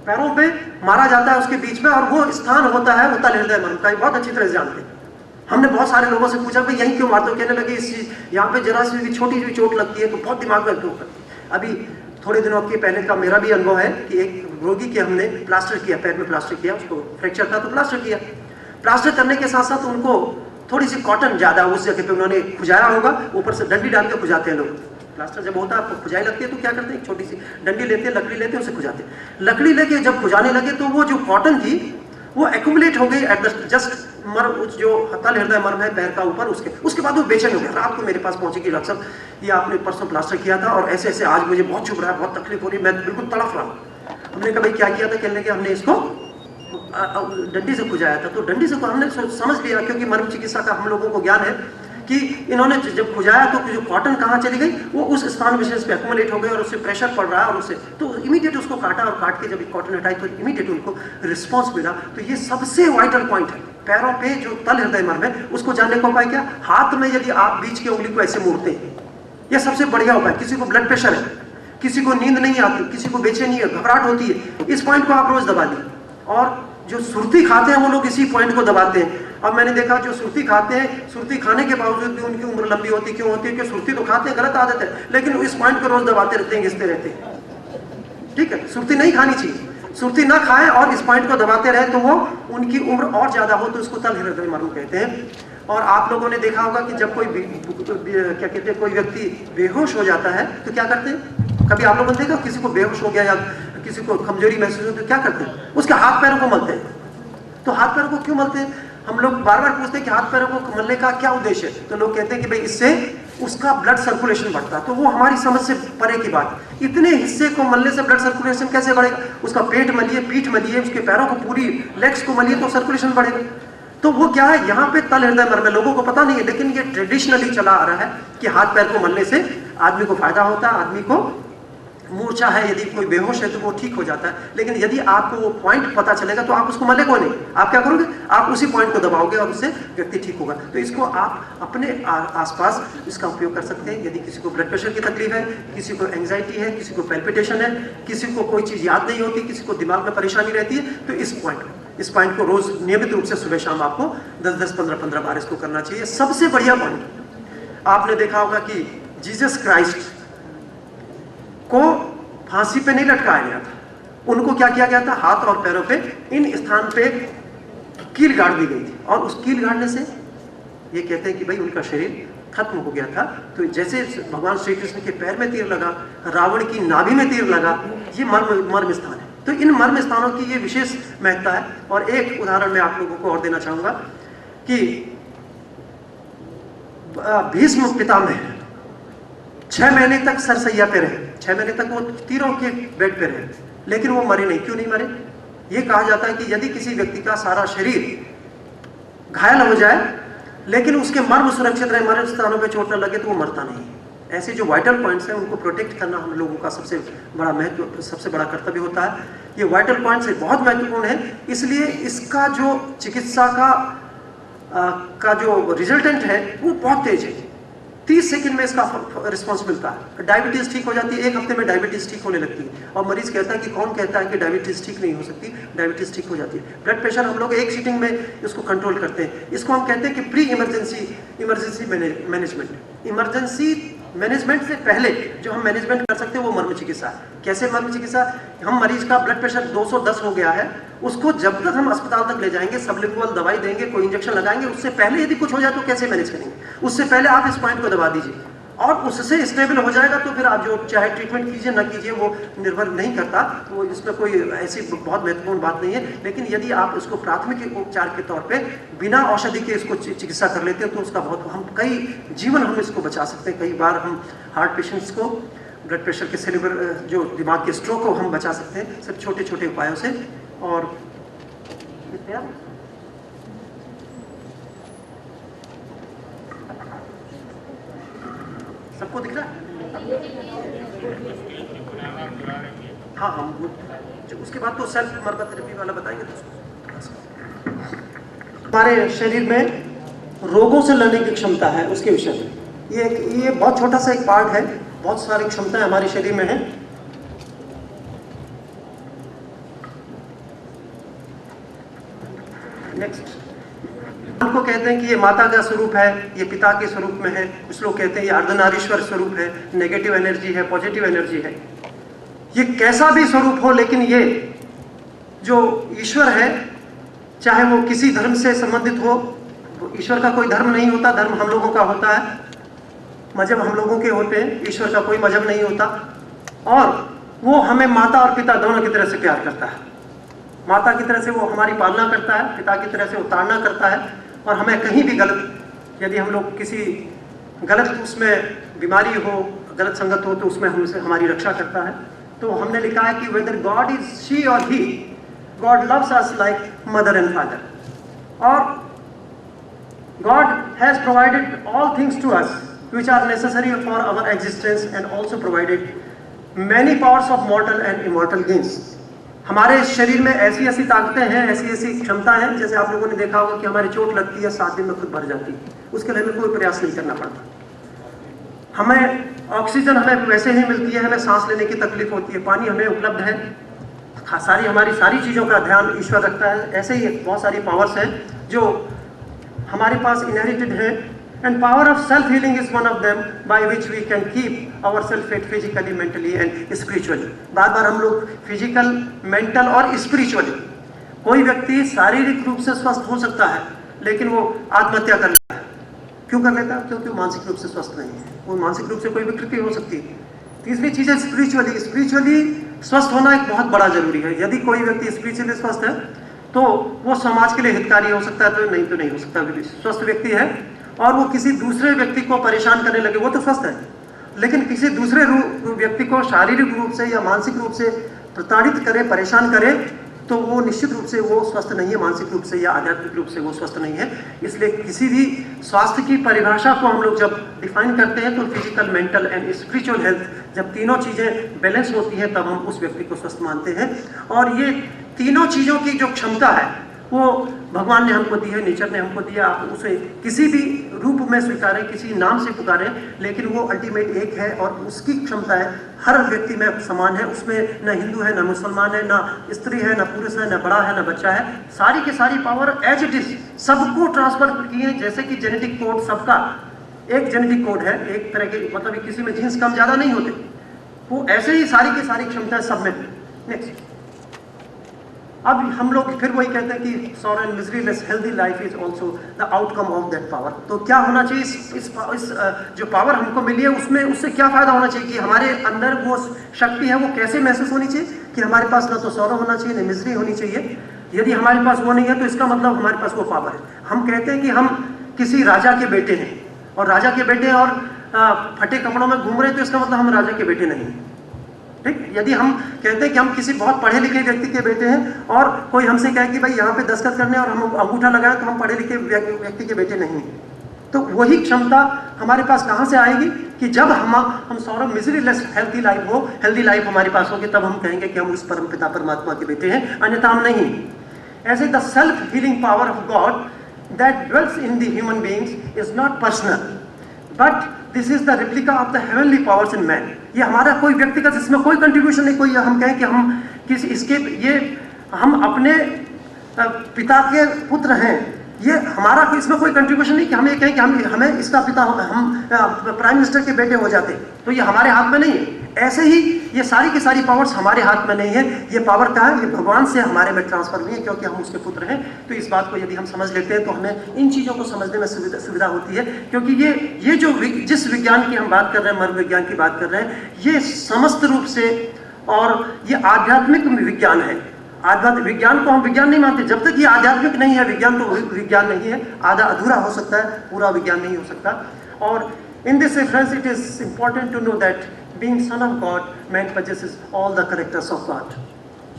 Speaker 4: पैरों पे मारा जाता है, उसके बीच में, और वो स्थान होता है वो तल हृदय मर्म का। बहुत अच्छी तरह से जानते हैं। हमने बहुत सारे लोगों से पूछा भाई यहीं क्यों मारते हो? कहने लगे इस चीज यहाँ पे जरा सी भी छोटी सी चोट लगती है तो बहुत दिमाग में दुख करती है। अभी थोड़े दिनों के पहले का मेरा भी अनुभव है कि एक रोगी के हमने प्लास्टर किया, पैर में प्लास्टर किया, उसको फ्रैक्चर था तो प्लास्टर किया। प्लास्टर करने के साथ साथ उनको थोड़ी सी कॉटन ज्यादा उस जगह पे उन्होंने खुजाया होगा, ऊपर से डंडी डाल के खुजाते हैं लोग। प्लास्टर जब होता है आपको खुजाई लगती है तो क्या करते हैं, छोटी सी डंडी लेते हैं, लकड़ी लेते हैं, उसे खुजाते हैं। लकड़ी लेके जब खुजाने लगे तो वो जो कॉटन थी वो एक्यूमुलेट हो गई एट द जस्ट मर्म, जो तल हृदय मर्म है पैर का ऊपर, उसके बाद वो बेचैन हो गया। रात को मेरे पास पहुंचे कि डॉक्टर साहब ये आपने परसों प्लास्टर किया था और ऐसे ऐसे आज मुझे बहुत चुभ रहा है, बहुत तकलीफ हो रही है, मैं बिल्कुल तड़फ रहा हूँ। हमने कहा भाई क्या किया था? कहने लगे हमने इसको डंडी से खुजाया था। तो डंडी से तो हमने समझ लिया, क्योंकि मर्म चिकित्सा का हम लोगों को ज्ञान है कि इन्होंने जब खुजाया तो जो कॉटन कहाँ चली गई, वो उस स्थान विशेष पे एक्यूमुलेट हो गई और उससे प्रेशर पड़ रहा है और उससे तो इमीडिएट उसको काटा, और काट के जब कॉटन हटाई तो इमीडिएट उनको रिस्पॉन्स मिला। तो ये सबसे वाइटल पॉइंट है। पैरों पे जो तल हृदय मर्म है उसको जानने का उपाय क्या? हाथ में यदि आप बीच की उंगली को ऐसे मोड़ते हैं, यह सबसे बढ़िया उपाय। किसी को ब्लड प्रेशर है, किसी को नींद नहीं आती, किसी को बेचैनी है, घबराहट होती है, इस पॉइंट को आप रोज दबा लीजिए। और जो सुर्ती खाते हैं वो लोग इसी पॉइंट को दबाते हैं। अब मैंने देखा जो सुर्ती खाते हैं, सुर्ती खाने के बावजूद भी उनकी उम्र लंबी होती, क्यों होती है? क्योंकि सुर्ती तो खाते हैं, गलत आदत है, लेकिन इस पॉइंट को रोज दबाते रहते हैं, घिसते रहते हैं। ठीक है, सुर्ती नहीं खानी चाहिए, सुर्ती ना खाएं और इस पॉइंट को दबाते रहे तो वो उनकी उम्र और ज्यादा हो तो उसको तल हृदय मर्म कहते हैं। और आप लोगों ने देखा होगा कि जब कोई क्या कहते हैं, कोई व्यक्ति बेहोश हो जाता है तो क्या करते हैं? कभी आप लोगों ने देखा किसी को बेहोश हो गया या किसी को कमजोरी महसूस हो तो क्या करते हैं? उसके हाथ पैरों को मलते हैं। तो हाथ पैरों को क्यों मलते हैं? हम लोग बार बार पूछते हैं कि हाथ पैरों को मलने का क्या उद्देश्य है? तो लोग कहते हैं कि भाई इससे उसका ब्लड सर्कुलेशन बढ़ता है। तो वो हमारी समझ से परे की बात। इतने हिस्से को मलने से ब्लड सर्कुलेशन कैसे बढ़ेगा? उसका पेट मलिए, पीठ मलिए, उसके पैरों को पूरी लेग्स को मलिए तो सर्कुलेशन बढ़ेगा। तो वो क्या है, यहाँ पे तल हृदय मर्म है। लोगों को पता नहीं है, लेकिन ये ट्रेडिशनली चला आ रहा है कि हाथ पैर को मलने से आदमी को फायदा होता है, आदमी को मूर्छा है, यदि कोई बेहोश है तो वो ठीक हो जाता है। लेकिन यदि आपको वो पॉइंट पता चलेगा तो आप उसको मले को नहीं, आप क्या करोगे? आप उसी पॉइंट को दबाओगे और उससे व्यक्ति ठीक होगा। तो इसको आप अपने आसपास इसका उपयोग कर सकते हैं। यदि किसी को ब्लड प्रेशर की तकलीफ है, किसी को एंग्जाइटी है, किसी को पैल्पिटेशन है, किसी को कोई चीज़ याद नहीं होती, किसी को दिमाग में परेशानी रहती है, तो इस पॉइंट को रोज नियमित रूप से सुबह शाम आपको 10-10, 15-15 बार इसको करना चाहिए। सबसे बढ़िया पॉइंट आपने देखा होगा कि जीसस क्राइस्ट को फांसी पे नहीं लटकाया गया था, उनको क्या किया गया था? हाथ और पैरों पे इन स्थान पे कील गाड़ दी गई थी, और उस कील गाड़ने से ये कहते हैं कि भाई उनका शरीर खत्म हो गया था। तो जैसे भगवान श्री कृष्ण के पैर में तीर लगा, रावण की नाभि में तीर लगा, ये मर्म स्थान है। तो इन मर्म स्थानों की ये विशेष महत्ता है। और एक उदाहरण मैं आप लोगों को और देना चाहूंगा कि भीष्म पितामह 6 महीने तक सरसैया पे रहे, 6 महीने तक वो तीरों के बेड पे रहे, लेकिन वो मरे नहीं। क्यों नहीं मरे? ये कहा जाता है कि यदि किसी व्यक्ति का सारा शरीर घायल हो जाए लेकिन उसके मर्म सुरक्षित रहे, मर्म स्थानों पे चोट न लगे, तो वो मरता नहीं। ऐसे जो वाइटल पॉइंट्स हैं उनको प्रोटेक्ट करना हम लोगों का सबसे बड़ा महत्व, सबसे बड़ा कर्तव्य होता है। ये वाइटल पॉइंट्स बहुत महत्वपूर्ण है, इसलिए इसका जो चिकित्सा का जो रिजल्टेंट है वो बहुत तेज है। 30 सेकंड में इसका रिस्पांस मिलता है। डायबिटीज ठीक हो जाती है, 1 हफ्ते में डायबिटीज ठीक होने लगती है। और मरीज कहता है कि कौन कहता है कि डायबिटीज ठीक नहीं हो सकती, डायबिटीज ठीक हो जाती है। ब्लड प्रेशर हम लोग एक सीटिंग में इसको कंट्रोल करते हैं। इसको हम कहते हैं कि pre emergency management. Emergency management से पहले जो हम मैनेजमेंट कर सकते हैं वो मर्म चिकित्सा है। कैसे मर्म चिकित्सा? हम मरीज का ब्लड प्रेशर 210 हो गया है, उसको जब तक हम अस्पताल तक ले जाएंगे, सबलिंगुअल दवाई देंगे, कोई इंजेक्शन लगाएंगे, उससे पहले यदि कुछ हो जाए तो कैसे मैनेज करेंगे, उससे पहले आप इस पॉइंट को दबा दीजिए और उससे स्टेबल हो जाएगा तो फिर आप जो चाहे ट्रीटमेंट कीजिए ना कीजिए वो निर्भर नहीं करता। तो इसमें कोई ऐसी बहुत महत्वपूर्ण बात नहीं है। लेकिन यदि आप इसको प्राथमिक उपचार के तौर पे बिना औषधि के इसको चिकित्सा कर लेते हैं तो उसका बहुत हम कई जीवन हम इसको बचा सकते हैं। कई बार हम हार्ट पेशेंट्स को, ब्लड प्रेशर के से लिवर जो दिमाग के स्ट्रोक को हम बचा सकते हैं सिर्फ छोटे छोटे उपायों से। और सबको दिख रहा है? हाँ, हम उसके बाद तो सेल्फ मर्म थेरेपी वाला बताएंगे। तो हमारे शरीर में रोगों से लड़ने की क्षमता है, उसके विषय में ये बहुत छोटा सा एक पार्ट है। बहुत सारी क्षमताएं हमारे शरीर में है। नेक्स्ट, उनको कहते हैं कि ये माता का स्वरूप है, ये पिता के स्वरूप में है। कुछ लोग कहते हैं ये अर्धनारीश्वर स्वरूप है, नेगेटिव एनर्जी है, पॉजिटिव एनर्जी है। ये कैसा भी स्वरूप हो, लेकिन ये जो ईश्वर है, चाहे वो किसी धर्म से संबंधित हो, ईश्वर का कोई धर्म नहीं होता, धर्म हम लोगों का होता है, मजहब हम लोगों के होते हैं, ईश्वर का कोई मजहब नहीं होता। और वो हमें माता और पिता दोनों की तरह से प्यार करता है। माता की तरह से वो हमारी पालना करता है, पिता की तरह से वो ताड़ना करता है। और हमें कहीं भी गलत, यदि हम लोग किसी गलत उसमें बीमारी हो, गलत संगत हो, तो उसमें हमसे हमारी रक्षा करता है। तो हमने लिखा है कि वेदर गॉड इज शी और he, God loves us like mother and father. और God has provided all things to us which are necessary for our existence and also provided many powers of mortal and immortal gains। हमारे शरीर में ऐसी ऐसी ताकतें हैं, ऐसी ऐसी क्षमता है। जैसे आप लोगों ने देखा होगा कि हमारी चोट लगती है, 7 दिन में खुद भर जाती है, उसके लिए हमें कोई प्रयास नहीं करना पड़ता। हमें ऑक्सीजन हमें वैसे ही मिलती है, हमें सांस लेने की तकलीफ होती है, पानी हमें उपलब्ध है, हमारी सारी चीज़ों का ध्यान ईश्वर रखता है। ऐसे ही बहुत सारी पावर्स हैं जो हमारे पास इनहेरिटेड है। And power of self healing is one of them by which we can keep ourselves fit physically, mentally and spiritually। बार बार हम लोग फिजिकल, मेंटल और स्पिरिचुअली, कोई व्यक्ति शारीरिक रूप से स्वस्थ हो सकता है लेकिन वो आत्महत्या कर लेता है। क्यों कर लेता है? क्योंकि वो मानसिक रूप से स्वस्थ नहीं है। वो मानसिक रूप से कोई विकृति हो सकती है। तीसरी चीज़ है स्पिरिचुअली स्वस्थ होना एक बहुत बड़ा जरूरी है। यदि कोई व्यक्ति स्पिरिचुअली स्वस्थ है तो वो समाज के लिए हितकारी हो सकता है, तो नहीं हो सकता। स्वस्थ व्यक्ति है और वो किसी दूसरे व्यक्ति को परेशान करने लगे, वो तो स्वस्थ है। लेकिन किसी दूसरे व्यक्ति को शारीरिक रूप से या मानसिक रूप से प्रताड़ित करे, परेशान करे, तो वो निश्चित रूप से वो स्वस्थ नहीं है, मानसिक रूप से या आध्यात्मिक रूप से वो स्वस्थ नहीं है। इसलिए किसी भी स्वास्थ्य की परिभाषा को हम लोग जब डिफाइन करते हैं तो physical, mental and spiritual health, जब तीनों चीज़ें बैलेंस होती हैं तब हम उस व्यक्ति को स्वस्थ मानते हैं। और ये तीनों चीज़ों की जो क्षमता है वो भगवान ने हमको दी है, नेचर ने हमको दिया। आप उसे किसी भी रूप में स्वीकारें, किसी नाम से पुकारें, लेकिन वो अल्टीमेट एक है और उसकी क्षमता है हर व्यक्ति में समान है। उसमें न हिंदू है, न मुसलमान है, न स्त्री है, न पुरुष है, न बड़ा है, न बच्चा है। सारी की सारी पावर एज इट इज सबको ट्रांसफर की है। जैसे कि जेनेटिक कोड सबका एक जेनेटिक कोड है, एक तरह के, मतलब किसी में जीन्स कम ज़्यादा नहीं होते, वो ऐसे ही सारी की सारी क्षमताएं सब में। नेक्स्ट, अब हम लोग फिर वही कहते हैं कि sorrow and miseryless healthy life is also the outcome of that power. तो क्या होना चाहिए इस जो पावर हमको मिली है उसमें, उससे क्या फायदा होना चाहिए कि हमारे अंदर वो शक्ति है वो कैसे महसूस होनी चाहिए कि हमारे पास ना तो सॉरो होना चाहिए ना मिजरी होनी चाहिए। यदि हमारे पास वो नहीं है तो इसका मतलब हमारे पास वो पावर है। हम कहते हैं कि हम किसी राजा के बेटे हैं और राजा के बेटे और फटे कपड़ों में घूम रहे हैं तो इसका मतलब हम राजा के बेटे नहीं हैं। ठीक, यदि हम कहते हैं कि हम किसी बहुत पढ़े लिखे व्यक्ति के बेटे हैं और कोई हमसे कहे कि भाई यहाँ पे दस्तखत करने और हम अंगूठा लगाएं तो हम पढ़े लिखे व्यक्ति के बेटे नहीं हैं। तो वही क्षमता हमारे पास कहाँ से आएगी कि जब हम सौरभ मिजरीलेस हेल्थी लाइफ हमारे पास होगी, तब हम कहेंगे कि हम उस परम पिता परमात्मा के बेटे हैं, अन्यथा हम नहीं। As the self healing power of God that dwells in the human beings is not personal, but this is the replica of the heavenly powers in man. ये हमारा कोई व्यक्तिगत, इसमें कोई कंट्रीब्यूशन नहीं, कोई हम कहें कि हम ये हम अपने पिता के पुत्र हैं, ये हमारा इसमें कोई कंट्रीब्यूशन नहीं कि हम ये कहें कि हमें इसका पिता, हम प्राइम मिनिस्टर के बेटे हो जाते, तो ये हमारे हाथ में नहीं है। ऐसे ही ये सारी की सारी पावर्स हमारे हाथ में नहीं है, ये पावर का है, ये भगवान से हमारे में ट्रांसफर हुई है, क्योंकि हम उसके पुत्र हैं। तो इस बात को यदि हम समझ लेते हैं तो हमें इन चीज़ों को समझने में सुविधा होती है, क्योंकि ये जो जिस विज्ञान की हम बात कर रहे हैं, मनोविज्ञान की बात कर रहे हैं, ये समस्त रूप से और ये आध्यात्मिक विज्ञान है। आध्यात्मिक विज्ञान को हम विज्ञान नहीं मानते जब तक ये आध्यात्मिक नहीं है। विज्ञान तो विज्ञान नहीं है, आधा अधूरा हो सकता है, पूरा विज्ञान नहीं हो सकता। और in this reference it is important to know that being son of God man possesses all the characters of God.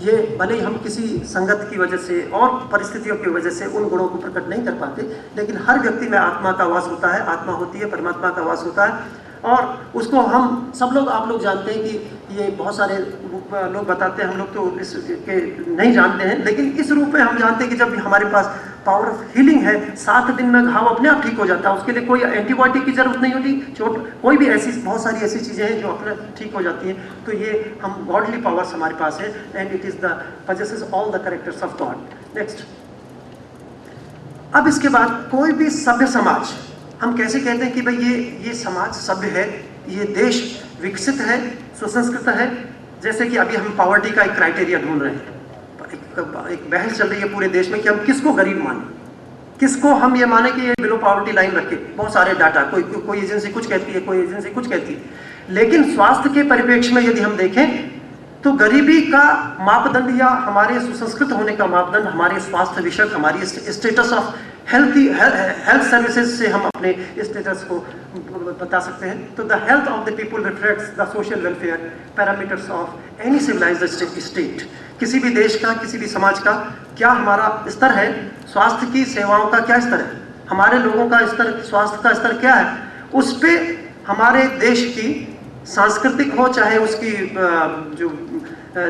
Speaker 4: ये भले ही हम किसी संगत की वजह से और परिस्थितियों की वजह से उन गुणों को प्रकट नहीं कर पाते, लेकिन हर व्यक्ति में आत्मा का वास होता है, आत्मा होती है, परमात्मा का वास होता है। और उसको हम सब लोग, आप लोग जानते हैं कि ये बहुत सारे लोग बताते हैं, हम लोग तो इसके नहीं जानते हैं, लेकिन इस रूप में हम जानते हैं कि जब हमारे पास पावर ऑफ हीलिंग है, 7 दिन में घाव अपने आप ठीक हो जाता है, उसके लिए कोई एंटीबायोटिक की जरूरत नहीं होती, चोट कोई भी ऐसी बहुत सारी ऐसी चीज़ें हैं जो अपने ठीक हो जाती हैं। तो ये हम गॉडली पावर्स हमारे पास है, and it is the possesses all the characters of God. Next, अब इसके बाद कोई भी सभ्य समाज, हम कैसे कहते हैं कि भाई ये समाज सभ्य है, ये देश विकसित है, सुसंस्कृत है। जैसे कि अभी हम पॉवर्टी का एक क्राइटेरिया ढूंढ रहे हैं, एक बहस चल रही है पूरे देश में कि हम किसको गरीब माने, किसको हम ये माने कि ये बिलो पॉवर्टी लाइन रखे। बहुत सारे डाटा, कोई एजेंसी कुछ कहती है, कोई एजेंसी कुछ कहती है, लेकिन स्वास्थ्य के परिप्रेक्ष्य में यदि हम देखें तो गरीबी का मापदंड या हमारे सुसंस्कृत होने का मापदंड हमारे स्वास्थ्य विषय, हमारी स्टेटस ऑफ हेल्थ सर्विसेज से हम अपने स्टेटस को बता सकते हैं। तो the health of the people reflects the social welfare parameters of any civilised state. किसी भी देश का, किसी भी समाज का क्या हमारा स्तर है, स्वास्थ्य की सेवाओं का क्या स्तर है, हमारे लोगों का स्तर, स्वास्थ्य का स्तर क्या है, उस पर हमारे देश की सांस्कृतिक हो चाहे उसकी जो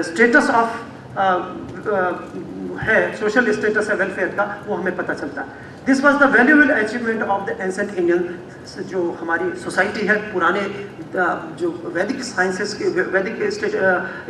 Speaker 4: स्टेटस ऑफ है, सोशल स्टेटस है वेलफेयर का, वो हमें पता चलता है। This was the valuable achievement of the ancient Indian, जो हमारी सोसाइटी है, पुराने जो वैदिक साइंसेस के, वैदिक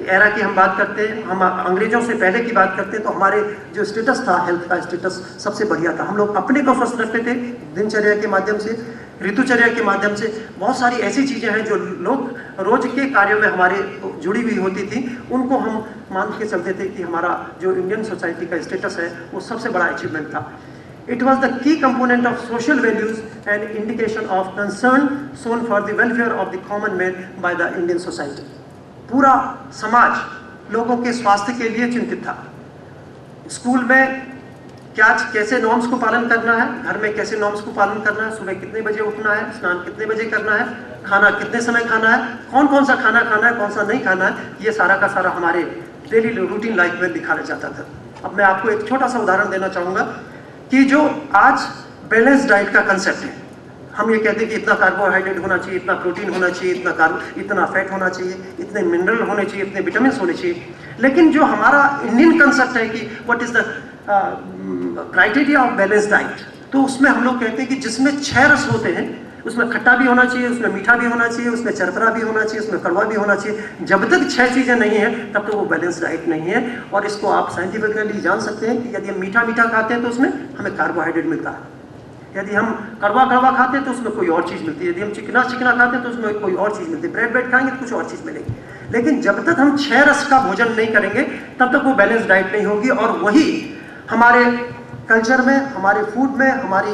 Speaker 4: एरा की हम बात करते हैं, हम अंग्रेजों से पहले की बात करते हैं, तो हमारे जो स्टेटस था, हेल्थ का स्टेटस सबसे बढ़िया था। हम लोग अपने को स्वस्थ रखते थे दिनचर्या के माध्यम से, ऋतुचर्या के माध्यम से। बहुत सारी ऐसी चीज़ें हैं जो लोग रोज के कार्यों में हमारे जुड़ी हुई होती थी, उनको हम मान के चलते थे कि हमारा जो इंडियन सोसाइटी का स्टेटस है वो सबसे बड़ा अचीवमेंट था। It was the key component of social values and indication of concern shown for the welfare of the common man by the Indian society. पूरा समाज लोगों के स्वास्थ्य के लिए चिंतित था। स्कूल में कैसे नॉर्म्स को पालन करना है, घर में कैसे नॉर्म्स को पालन करना है, सुबह कितने बजे उठना है, स्नान कितने बजे करना है, खाना कितने समय खाना है, कौन कौन सा खाना खाना है, कौन सा नहीं खाना है, ये सारा का सारा हमारे डेली रूटीन लाइफ में दिखाया जाता था। अब मैं आपको एक छोटा सा उदाहरण देना चाहूँगा कि जो आज बैलेंस डाइट का कंसेप्ट है, हम ये कहते हैं कि इतना कार्बोहाइड्रेट होना चाहिए, इतना प्रोटीन होना चाहिए, इतना फैट होना चाहिए, इतने मिनरल होने चाहिए, इतने विटामिन होने चाहिए, लेकिन जो हमारा इंडियन कंसेप्ट है कि what is the criteria of balance diet, तो उसमें हम लोग कहते हैं कि जिसमें 6 रस होते हैं, उसमें खट्टा भी होना चाहिए, उसमें मीठा भी होना चाहिए, उसमें चरपरा भी होना चाहिए, उसमें कड़वा भी होना चाहिए। जब तक 6 चीज़ें नहीं हैं तब तो वो बैलेंस डाइट नहीं है। और इसको आप साइंटिफिकली जान सकते हैं कि यदि हम मीठा मीठा खाते हैं तो उसमें हमें कार्बोहाइड्रेट मिलता है, यदि हम कड़वा कड़वा खाते हैं तो उसमें कोई और चीज़ मिलती है, यदि हम चिकना चिकना खाते हैं तो उसमें कोई और चीज़ मिलती है, ब्रेड खाएंगे तो कुछ और चीज़ मिलेगी। लेकिन जब तक हम 6 रस का भोजन नहीं करेंगे तब तक वो बैलेंस डाइट नहीं होगी। और वही हमारे कल्चर में, हमारे फूड में, हमारी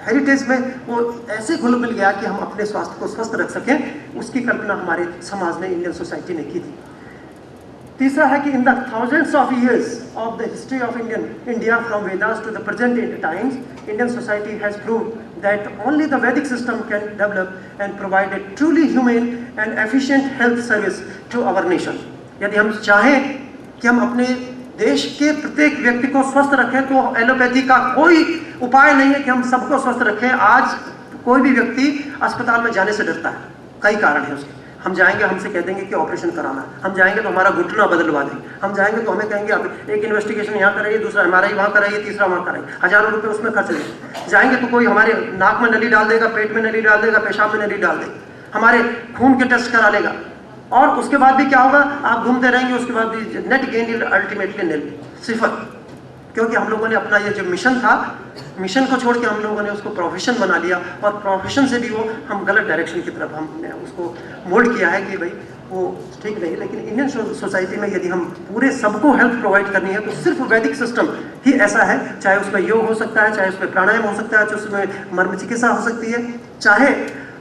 Speaker 4: हेरिटेज में वो ऐसे घुल मिल गया कि हम अपने स्वास्थ्य को स्वस्थ रख सकें, उसकी कल्पना हमारे समाज ने, इंडियन सोसाइटी ने की थी। तीसरा है कि in the thousands of years of the history of India from Vedas to the present times, Indian society has proved that only the Vedic system can develop and provide a truly human and efficient health service to our nation. यदि हम चाहें कि हम अपने देश के प्रत्येक व्यक्ति को स्वस्थ रखें तो एलोपैथी का कोई उपाय नहीं है कि हम सबको स्वस्थ रखें। आज कोई भी व्यक्ति अस्पताल में जाने से डरता है, कई कारण है उसके। हम जाएंगे, हमसे कह देंगे कि ऑपरेशन कराना है, हम जाएंगे तो हमारा घुटना बदलवा देंगे, हम जाएंगे तो हमें कहेंगे आप एक इन्वेस्टिगेशन यहाँ कराइए, दूसरा MRI वहाँ कराइए, तीसरा वहाँ कराइए, हज़ारों रुपये उसमें खर्च देंगे। जाएंगे तो कोई हमारे नाक में नली डाल देगा, पेट में नली डाल देगा, पेशाब में नली डाल देगा, हमारे खून के टेस्ट करा लेगा, और उसके बाद भी क्या होगा, आप घूमते रहेंगे, उसके बाद भी नेट गेन अल्टीमेटली नील, सिफर। क्योंकि हम लोगों ने अपना ये जो मिशन था, मिशन को छोड़ के हम लोगों ने उसको प्रोफेशन बना लिया, और प्रोफेशन से भी वो हम गलत डायरेक्शन की तरफ हमने उसको मोल्ड किया है कि भाई वो ठीक नहीं। लेकिन इंडियन सोसाइटी में यदि हम पूरे सबको हेल्प प्रोवाइड करनी है तो सिर्फ वैदिक सिस्टम ही ऐसा है, चाहे उसमें योग हो सकता है, चाहे उसमें प्राणायाम हो सकता है, चाहे उसमें मर्म चिकित्सा हो सकती है, चाहे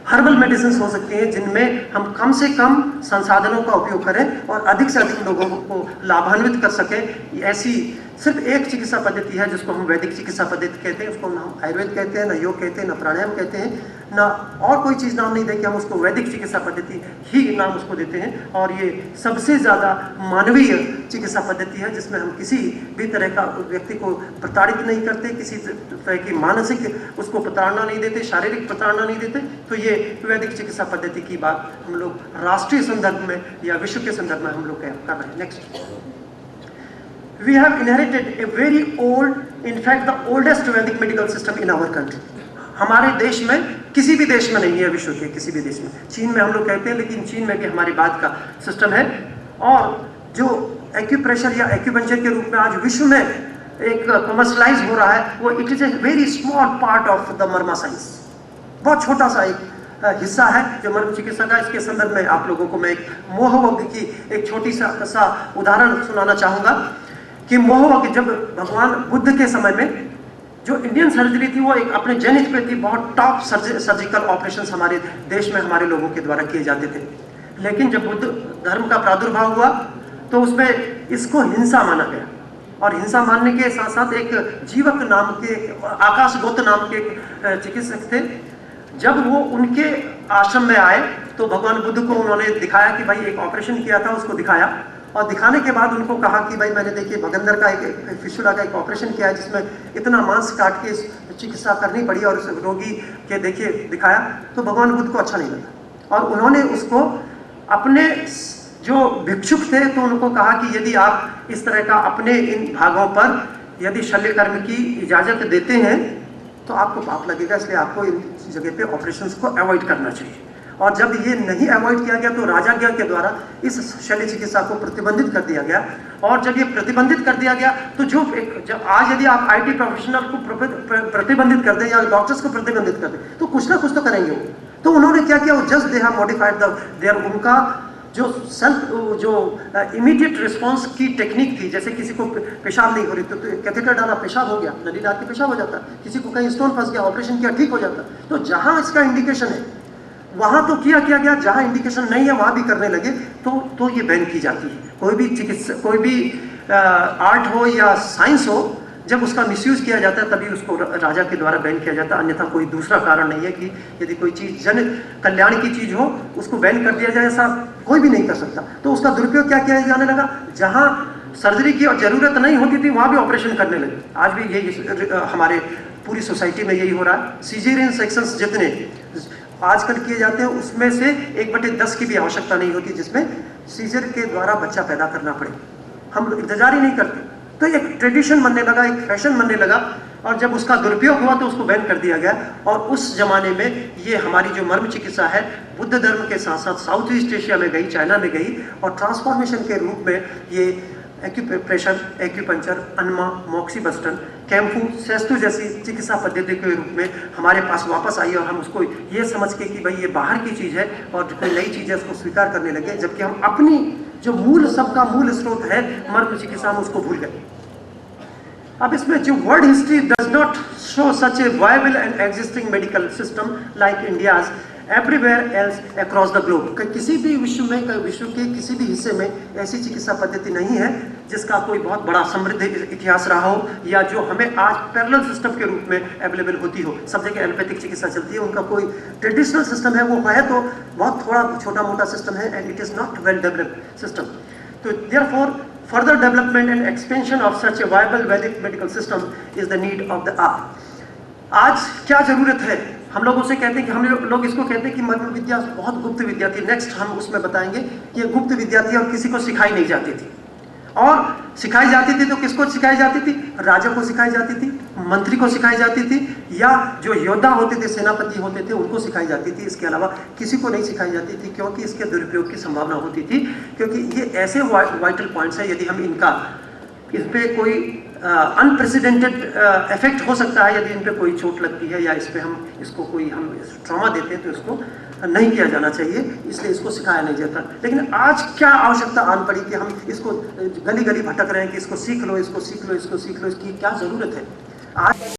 Speaker 4: हर्बल मेडिसिन हो सकती हैं, जिनमें हम कम से कम संसाधनों का उपयोग करें और अधिक से अधिक लोगों को लाभान्वित कर सकें। ऐसी सिर्फ एक चिकित्सा पद्धति है जिसको हम वैदिक चिकित्सा पद्धति कहते हैं, उसको ना हम आयुर्वेद कहते हैं, ना योग कहते हैं, ना प्राणायाम कहते हैं, ना और कोई चीज़ नाम नहीं देके हम उसको वैदिक चिकित्सा पद्धति ही नाम उसको देते हैं। और ये सबसे ज़्यादा मानवीय चिकित्सा पद्धति है, जिसमें हम किसी भी तरह का व्यक्ति को प्रताड़ित नहीं करते, किसी तरह की मानसिक उसको प्रताड़ना नहीं देते, शारीरिक प्रताड़ना नहीं देते। तो ये वैदिक चिकित्सा पद्धति की बात हम लोग राष्ट्रीय संदर्भ में या विश्व के संदर्भ में हम लोग कर रहे हैं। Next, we have inherited a very old, in fact the oldest Vedic medical system in our country. हमारे देश में, किसी भी देश में नहीं है, विश्व के किसी भी देश में, चीन में हम लोग कहते हैं, लेकिन चीन में भी हमारी बात का सिस्टम है। और जो एक्यूप्रेशर या एक्यूपंक्चर के रूप में आज विश्व में एक कमर्शलाइज हो रहा है, वो it is a very small part of the Marma science, बहुत छोटा सा एक हिस्सा है जो मर्म चिकित्सा का। इसके संदर्भ में आप लोगों को मैं एक मोहवग की एक छोटी सा उदाहरण सुनाना चाहूँगा कि मोहवग जब भगवान बुद्ध के समय में जो इंडियन सर्जरी थी वो एक अपने जेनिथ पे थी, बहुत टॉप सर्जिकल ऑपरेशंस हमारे देश में हमारे लोगों के द्वारा किए जाते थे। लेकिन जब बुद्ध धर्म का प्रादुर्भाव हुआ तो उसमें इसको हिंसा माना गया, और हिंसा मानने के साथ साथ एक जीवक नाम के, आकाश गोत नाम के एक चिकित्सक थे, जब वो उनके आश्रम में आए तो भगवान बुद्ध को उन्होंने दिखाया कि भाई एक ऑपरेशन किया था, उसको दिखाया, और दिखाने के बाद उनको कहा कि भाई मैंने देखिए भगंदर का एक फिशुला का एक ऑपरेशन किया है, जिसमें इतना मांस काट के चिकित्सा करनी पड़ी, और उस रोगी के देखिए दिखाया। तो भगवान बुद्ध को अच्छा नहीं लगा, और उन्होंने उसको अपने जो भिक्षुक थे तो उनको कहा कि यदि आप इस तरह का अपने इन भागों पर यदि शल्य कर्म की इजाज़त देते हैं तो आपको पाप लगेगा, इसलिए आपको इन जगह पे ऑपरेशंस को अवॉइड करना चाहिए। और जब ये नहीं अवॉइड किया गया तो राजाज्ञा के द्वारा इस शल्य चिकित्सा को प्रतिबंधित कर दिया गया। और जब ये प्रतिबंधित कर दिया गया तो जब आज यदि आप IT प्रोफेशनल को प्रतिबंधित कर दें या डॉक्टर्स को प्रतिबंधित कर दें तो कुछ ना कुछ तो करेंगे वो। तो उन्होंने क्या किया, वो just they have modified their उनका जो इमीडिएट रिस्पॉन्स की टेक्निक थी, जैसे किसी को पेशाब नहीं हो रही तो कैथेटर डाला, पेशाब हो गया, नली डाल के पेशाब हो जाता, किसी को कहीं स्टोन फंस गया, ऑपरेशन किया, ठीक हो जाता। तो जहाँ इसका इंडिकेशन है वहाँ तो किया गया, जहाँ इंडिकेशन नहीं है वहाँ भी करने लगे तो ये बैन की जाती है। कोई भी चिकित्सा, कोई भी आर्ट हो या साइंस हो, जब उसका मिसयूज किया जाता है तभी उसको राजा के द्वारा बैन किया जाता है, अन्यथा कोई दूसरा कारण नहीं है कि यदि कोई चीज़ जन कल्याण की चीज़ हो उसको बैन कर दिया जाए, ऐसा कोई भी नहीं कर सकता। तो उसका दुरुपयोग क्या किया जाने लगा, जहाँ सर्जरी की और ज़रूरत नहीं होती थी वहाँ भी ऑपरेशन करने लगे। आज भी यही हमारे पूरी सोसाइटी में यही हो रहा है। सीजेरियन सेक्शंस जितने आजकल किए जाते हैं उसमें से 1/10 की भी आवश्यकता नहीं होती जिसमें सीजर के द्वारा बच्चा पैदा करना पड़े, हम इंतजार ही नहीं करते। तो एक ट्रेडिशन बनने लगा, एक फैशन बनने लगा, और जब उसका दुरुपयोग हुआ तो उसको बैन कर दिया गया। और उस जमाने में ये हमारी जो मर्म चिकित्सा है बुद्ध धर्म के साथ साथ साउथ ईस्ट एशिया में गई, चाइना में गई, और ट्रांसफॉर्मेशन के रूप में ये एक्यूप्रेशर, एक्यूपंक्चर, अनमा, मॉक्सीबस्टन, कैम्फू, सेस्तु जैसी चिकित्सा पद्धति के रूप में हमारे पास वापस आई, और हम उसको ये समझ के कि भाई ये बाहर की चीज़ है और कोई नई चीज़ है उसको स्वीकार करने लगे, जबकि हम अपनी जो मूल, सबका मूल स्रोत है मर्म चिकित्सा, हम उसको भूल गए। अब इसमें जो world history does not show such A viable and existing medical system like India's everywhere else across the globe. किसी भी विश्व के किसी भी हिस्से में ऐसी चिकित्सा पद्धति नहीं है जिसका कोई बहुत बड़ा समृद्ध इतिहास रहा हो, या जो हमें आज पैरेलल सिस्टम के रूप में अवेलेबल होती हो। सब जगह एलोपैथिक चिकित्सा चलती है, उनका कोई ट्रेडिशनल सिस्टम है, वो है तो बहुत थोड़ा छोटा मोटा सिस्टम है, and it is not well developed system. तो therefore further development and expansion of such a viable Vedic medical system is the need of the hour. आज क्या जरूरत है हम लोग उसे कहते हैं कि हम लोग इसको कहते हैं कि मर्म विद्या बहुत गुप्त विद्या थी। नेक्स्ट हम उसमें बताएंगे कि ये गुप्त विद्या थी और किसी को सिखाई नहीं जाती थी। और सिखाई जाती थी तो किसको सिखाई जाती थी? राजा को सिखाई जाती थी, मंत्री को सिखाई जाती थी, या जो योद्धा होते थे, सेनापति होते थे, उनको सिखाई जाती थी। इसके अलावा किसी को नहीं सिखाई जाती थी, क्योंकि इसके दुरुपयोग की संभावना होती थी। क्योंकि ये ऐसे वाइटल पॉइंट्स है, यदि हम इस पे कोई अनप्रेसिडेंटेड इफेक्ट हो सकता है, यदि इन पे कोई चोट लगती है या इसको कोई हम ट्रॉमा देते हैं तो इसको नहीं किया जाना चाहिए, इसलिए इसको सिखाया नहीं जाता। लेकिन आज क्या आवश्यकता आन पड़ी कि हम इसको गली गली भटक रहे हैं कि इसको सीख लो, इसको सीख लो, इसको सीख लो, इसकी क्या ज़रूरत है? आज